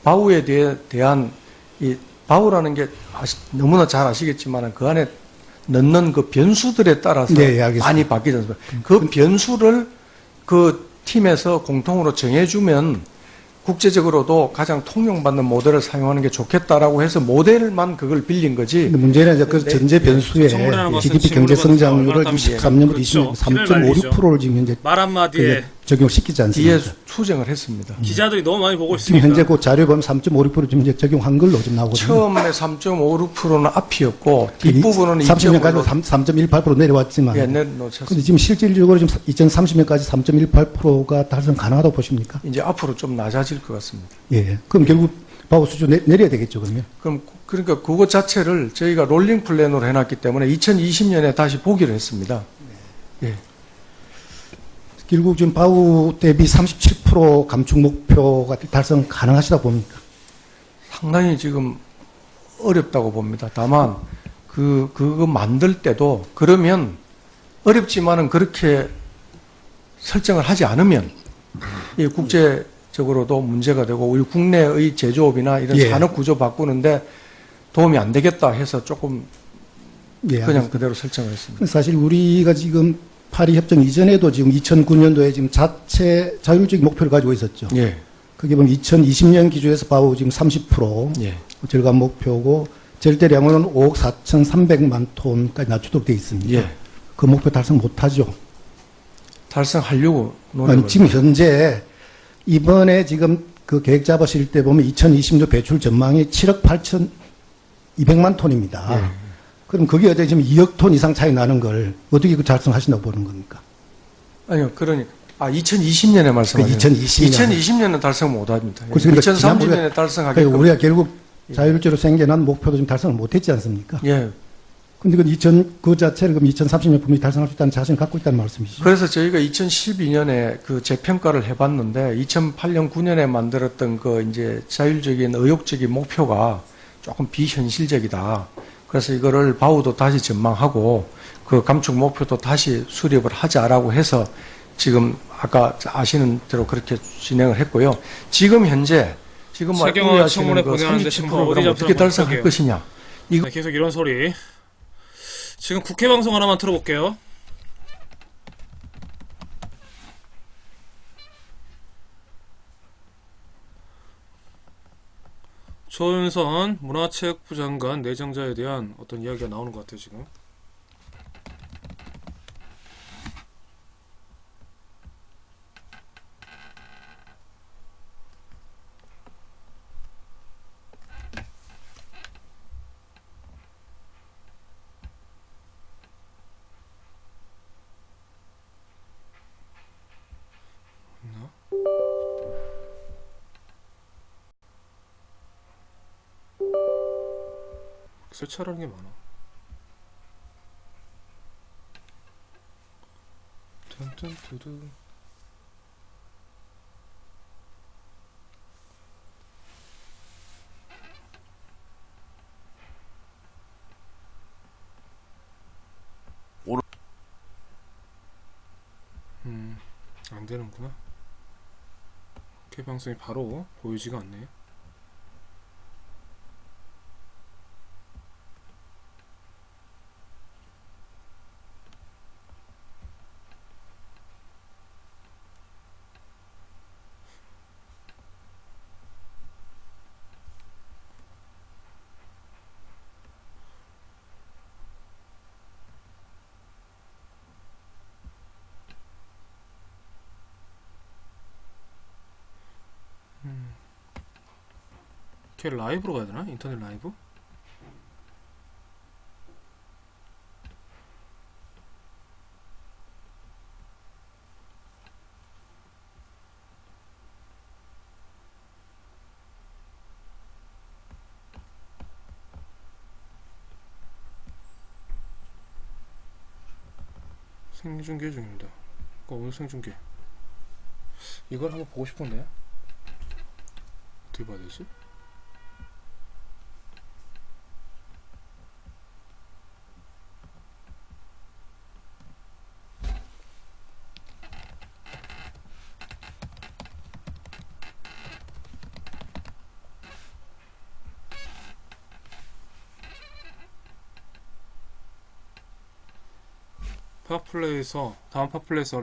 바우에 대한 이 바우라는 게 너무나 잘 아시겠지만 그 안에 넣는 그 변수들에 따라서 많이 바뀌지 않습니까? 그 변수를 그 팀에서 공통으로 정해주면 국제적으로도 가장 통용받는 모델을 사용하는 게 좋겠다라고 해서 모델만 그걸 빌린 거지. 근데 문제는 이제 그 전제 변수에 GDP 경제 성장률을 13년부터 20년 3.56%를 지금 현재 말 한마디에 적용시키지 않습니까? 뒤에 수정을 했습니다. 기자들이 너무 많이 보고 지금 있습니다. 현재 그 자료 보면 3.56% 지금 이제 적용한 걸로 지금 나오거든요. 처음에 3.56%는 앞이었고 뒷부분은 30년까지 3.18% 내려왔지만. 예, 내놓쳤습니다. 근데 지금 실질적으로 지금 2030년까지 3.18%가 달성 가능하다고 보십니까? 이제 앞으로 좀 낮아질 것 같습니다. 예. 그럼 결국 바우 수준 내려야 되겠죠, 그러면? 그러니까 그것 자체를 저희가 롤링 플랜으로 해놨기 때문에 2020년에 다시 보기로 했습니다. 예. 결국 지금 바우 대비 37% 감축 목표가 달성 가능하시다 봅니까? 상당히 지금 어렵다고 봅니다. 다만 그거 만들 때도 그러면 어렵지만은 그렇게 설정을 하지 않으면 이 국제적으로도 문제가 되고 우리 국내의 제조업이나 이런 산업 구조 바꾸는데 도움이 안 되겠다 해서 조금 그냥 그대로 설정을 했습니다. 사실 우리가 지금 파리 협정 이전에도 지금 2009년도에 지금 자체 자율적인 목표를 가지고 있었죠. 예. 거기 보면 2020년 기준에서 봐도 지금 30% 예. 절감 목표고 절대량은 5억 4,300만 톤까지 낮추도록 되어 있습니다. 예. 그 목표 달성 못하죠. 달성하려고 노력을. 아니, 지금 현재 이번에 지금 그 계획 잡으실 때 보면 2020년 배출 전망이 7억 8,200만 톤입니다. 예. 그럼 거기에 어떻게 지금 2억 톤 이상 차이 나는 걸 어떻게 그 달성하신다고 보는 겁니까? 아니요, 그러니까. 2020년에 말씀하시는 2020년. 2020년은 달성 못 합니다. 그래서 그러니까 2030년에 달성하게끔. 그러니까 우리가 결국 자율주로 생겨난 목표도 좀 달성을 못했지 않습니까? 예. 근데 그 자체를 그럼 2030년 분명히 달성할 수 있다는 자신을 갖고 있다는 말씀이시죠? 그래서 저희가 2012년에 그 재평가를 해봤는데 2008년 9년에 만들었던 그 이제 자율적인 의욕적인 목표가 조금 비현실적이다. 그래서 이거를 바우도 다시 전망하고 그 감축 목표도 다시 수립을 하자라고 해서 지금 아까 아시는 대로 그렇게 진행을 했고요. 지금 현재 지금 최경환 청문회 말씀하시는 그 보내는데 37%를 어떻게 달성할 것이냐. 이거 네, 계속 이런 소리. 지금 국회 방송 하나만 틀어볼게요. 조윤선 문화체육부 장관 내정자에 대한 어떤 이야기가 나오는 것 같아요, 지금. 설치하라는 게 많아. tuntuntudu. 안 되는구나. 개방성이 바로 보이지가 않네. 걔 라이브로 가야 되나? 인터넷 라이브? 생중계 중입니다. 오늘 생중계. 이걸 한번 보고 싶은데 어떻게 봐야 되지? 팟플레이에서 다음 팟플레이에서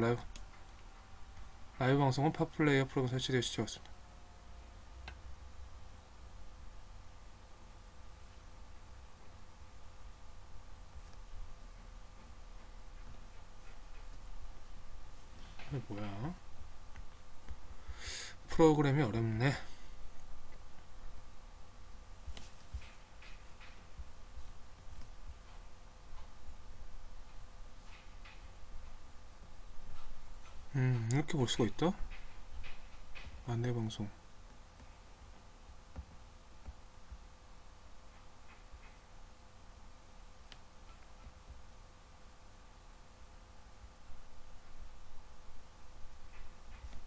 라이브 방송은 팟플레이어 프로그램 설치되어 시작했습니다. 이게 뭐야? 프로그램이 어렵네. 이렇게 볼 수가 있다? 안내방송.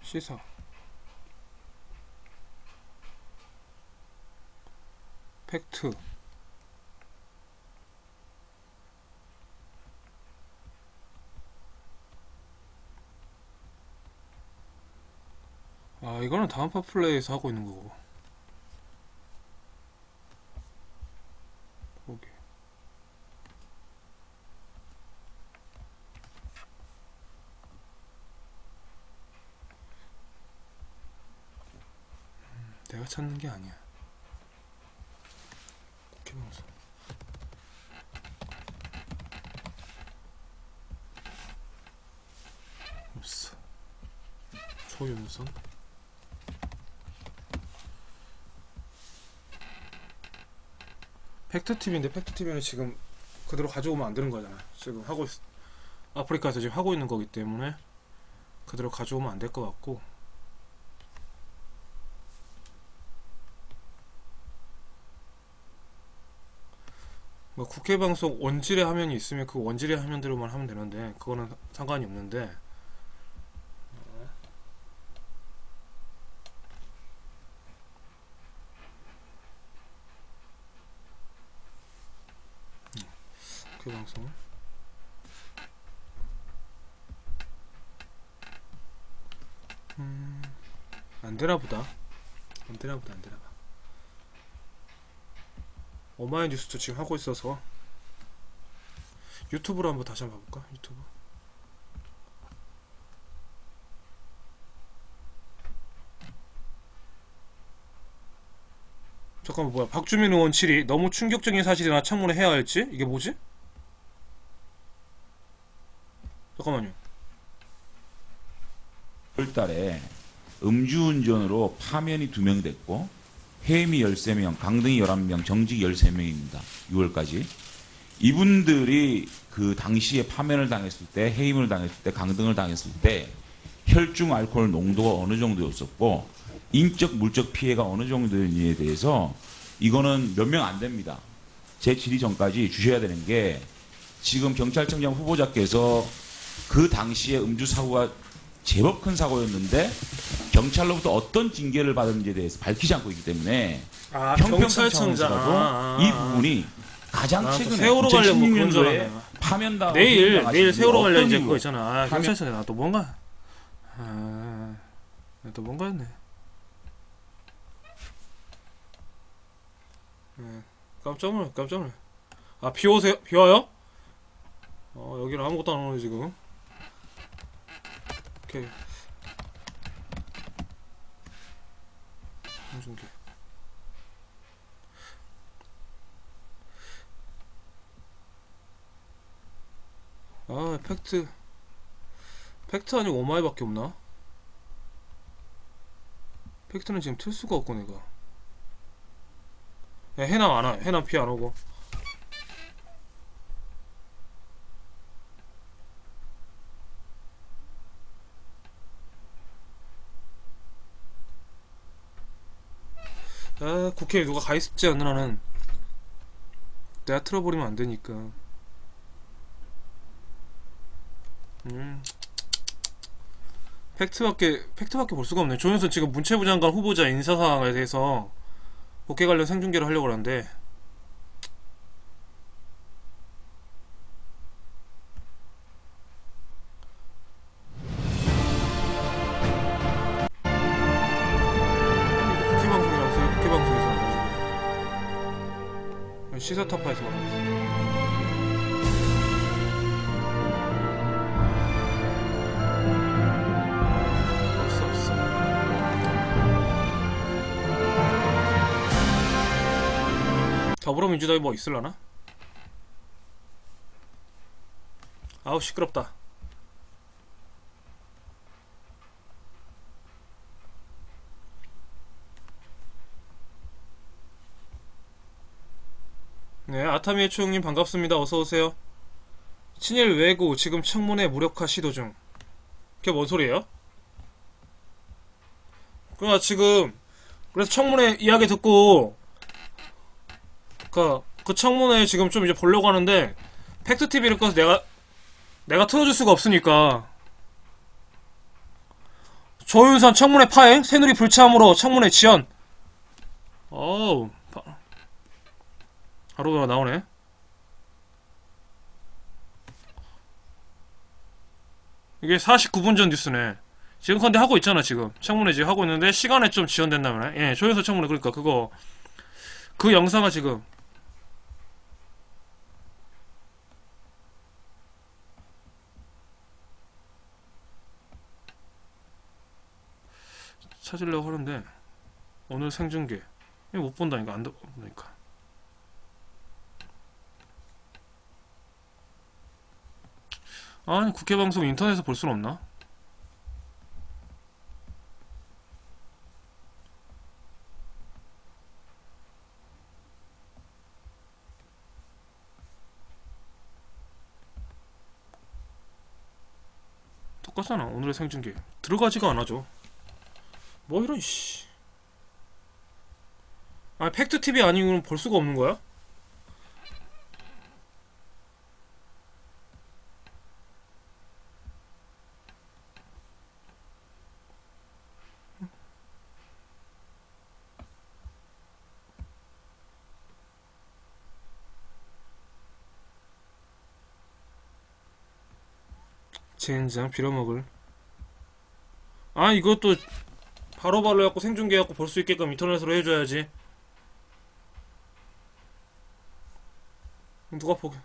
시사. 팩트. 아, 이거는 다음 팟플레이에서 하고 있는 거고. 보기. 내가 찾는 게 아니야. 국회 방송. 없어. 초윤선. 팩트TV인데 팩트TV는 지금 그대로 가져오면 안 되는 거잖아. 지금 하고 아프리카에서 지금 하고 있는 거기 때문에 그대로 가져오면 안 될 것 같고. 뭐 국회 방송 원질의 화면이 있으면 그 원질의 화면대로만 하면 되는데 그거는 상관이 없는데. 국회 방송. 안되나 보다. 안되나 보다. 안되나 봐. 오마이뉴스도 지금 하고 있어서 유튜브로 한번 다시 한번 봐볼까? 유튜브. 잠깐만, 뭐야? 박주민 의원 질의 너무 충격적인 사실이나 청문회 해야 할지? 이게 뭐지? 잠깐만요. 6월달에 음주운전으로 파면이 2명 됐고 해임이 13명, 강등이 11명, 정직이 13명입니다. 6월까지. 이분들이 그 당시에 파면을 당했을 때, 해임을 당했을 때, 강등을 당했을 때 혈중 알코올 농도가 어느 정도였었고 인적, 물적 피해가 어느 정도였느냐에 대해서 이거는 몇 명 안 됩니다. 제 질의 전까지 주셔야 되는 게 지금 경찰청장 후보자께서 그 당시에 음주 사고가 제법 큰 사고였는데 경찰로부터 어떤 징계를 받았는지에 대해서 밝히지 않고 있기 때문에 형평성차원에서라도 이 부분이 가장 최근에 세월호 관련 뭐 그런 줄 2016년도에 알았네. 파면당하고 내일 세월호 관련 이제 이유로 그거 있잖아. 파면- 경찰청에 또 뭔가 또 뭔가였네. 깜짝 놀래. 깜짝 놀래. 아, 비 오세요? 비 와요? 여기는 아무것도 안 오네 지금. 오케이. 홍준기. 아, 팩트 아니고 오마이밖에 없나? 팩트는 지금 틀 수가 없고 내가. 야, 해남 안 와. 해남 피 안 오고. 아, 국회에 누가 가 있지 않는 한은 내가 틀어버리면 안 되니까. 팩트밖에 볼 수가 없네. 조윤선 지금 문체부 장관 후보자 인사 사항에 대해서 국회 관련 생중계를 하려고 하는데 국회 방송이라고 써요. 국회 방송에서 안 해주네. 시사타파에서 말하고 있어. 없어. 더불어민주당이 뭐 있을라나? 아우 시끄럽다. 네, 아타미의 초영님 반갑습니다. 어서오세요. 친일 외구 지금 청문회 무력화 시도 중. 그게 뭔 소리예요? 그러니까 지금 그래서 청문회 이야기 듣고 그 청문회 지금 좀 이제 보려고 하는데 팩트TV를 꺼서 내가 틀어줄 수가 없으니까. 조윤선 청문회 파행 새누리 불참으로 청문회 지연. 어우 바로 나오네. 이게 49분 전 뉴스네. 지금 컨대 하고 있잖아. 지금 청문회 지금 하고 있는데 시간에 좀 지연됐나보네. 예, 조윤선 청문회. 그러니까 그거 그 영상을 지금 찾으려고 하는데 오늘 생중계. 이거 못 본다니까, 안 보니까. 아니, 국회 방송 인터넷에서 볼 수는 없나? 똑같잖아. 오늘의 생중계 들어가지가 않아죠. 뭐 이런 씨. 아니 팩트TV 아니고는 볼 수가 없는 거야? 젠장 빌어먹을. 아 이것도 바로바로 해갖고 생중계 해갖고 볼 수 있게끔 인터넷으로 해줘야지. 누가 보게.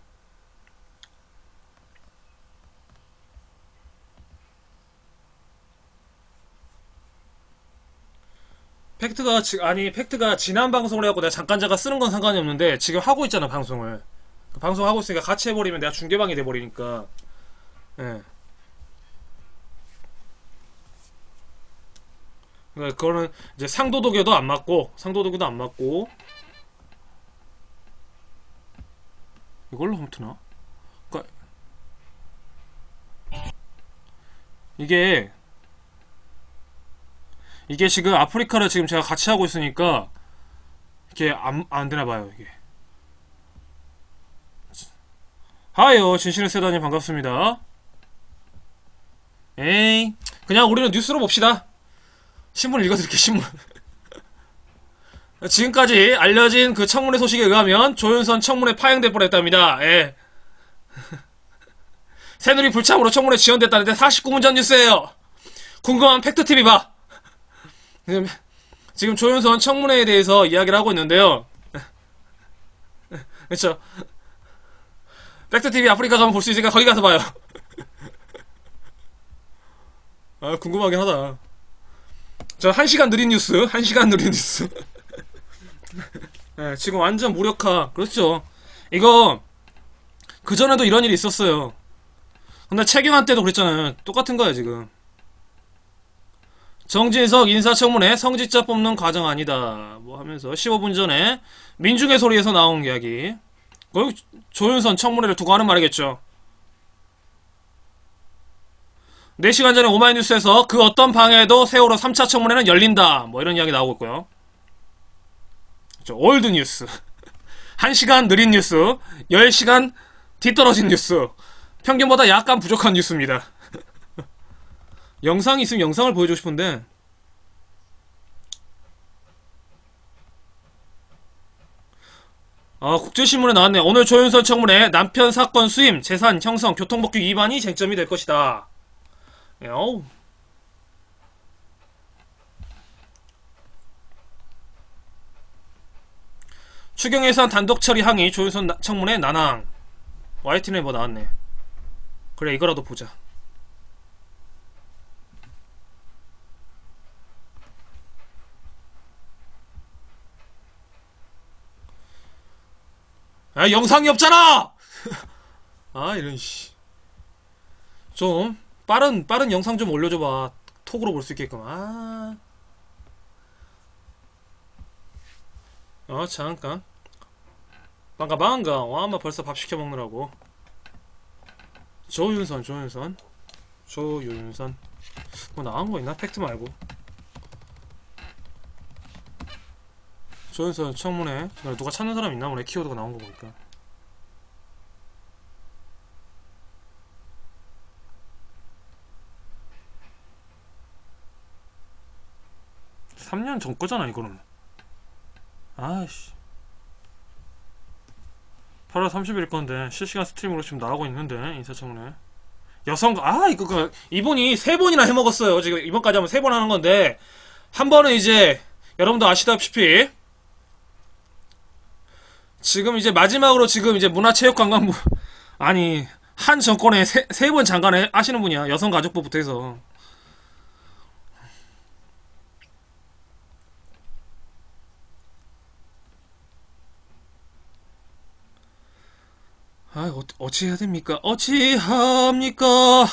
팩트가 지난 방송을 해갖고 내가 잠깐 쓰는 건 상관이 없는데 지금 하고 있잖아 방송을. 방송하고 있으니까 같이 해버리면 내가 중계방이 돼버리니까. 예. 그러니까 그거는 이제 상도덕에도 안 맞고 이걸로 하면 되나? 그러니까 이게 지금 아프리카를 지금 제가 같이 하고 있으니까 이게 안 되나 봐요 이게. 하이요 진실의 세다님 반갑습니다. 에이 그냥 우리는 뉴스로 봅시다. 신문 읽어드릴게 신문. 지금까지 알려진 그 청문회 소식에 의하면 조윤선 청문회 파행될 뻔했답니다. 예. 새누리 불참으로 청문회 지연됐다는데 49분 전 뉴스예요. 궁금한 팩트TV 봐. 지금 조윤선 청문회에 대해서 이야기를 하고 있는데요. 그쵸. 팩트TV 아프리카 가면 볼 수 있으니까 거기 가서 봐요. 아 궁금하긴 하다. 저 1시간 느린 뉴스. 네, 지금 완전 무력화. 그렇죠. 이거 그전에도 이런 일이 있었어요. 근데 최경환 때도 그랬잖아요. 똑같은 거야 지금. 정진석 인사청문회 성직자 뽑는 과정 아니다 뭐 하면서 15분 전에 민중의 소리에서 나온 이야기. 거기 조윤선 청문회를 두고 하는 말이겠죠. 4시간 전에 오마이뉴스에서 그 어떤 방에도 세월호 3차 청문회는 열린다 뭐 이런 이야기 나오고 있고요. 올드 뉴스 1시간 느린 뉴스 10시간 뒤떨어진 뉴스 평균보다 약간 부족한 뉴스입니다. 영상이 있으면 영상을 보여주고 싶은데 국제신문에 나왔네. 오늘 조윤선 청문회 남편 사건 수임, 재산, 형성, 교통법규 위반이 쟁점이 될 것이다. 어우. 추경예산 단독 처리 항의 조윤선 청문회 난항. YTN에 뭐 나왔네. 그래 이거라도 보자. 야 영상이 없잖아. 아 이런 씨. 좀 빠른 영상 좀 올려줘봐. 톡으로 볼 수 있게끔. 잠깐. 반가. 엄마 벌써 밥 시켜 먹느라고. 조윤선. 뭐 나온 거 있나? 팩트 말고. 조윤선 청문회. 누가 찾는 사람 있나 보네. 키워드가 나온 거 보니까. (3년) 전 거잖아 이거는. 아이씨. 8월 30일 건데 실시간 스트리밍으로 지금 나오고 있는데 인사청문회 여성 이거 이분이 3번이나 해먹었어요. 지금 이번까지 하면 3번 하는 건데 한 번은 이제 여러분도 아시다시피 지금 이제 마지막으로 지금 이제 문화체육관광부 한 정권에 세 번 장관 하시는 분이야. 여성가족부부터 해서. 어찌해야 됩니까? 어찌합니까?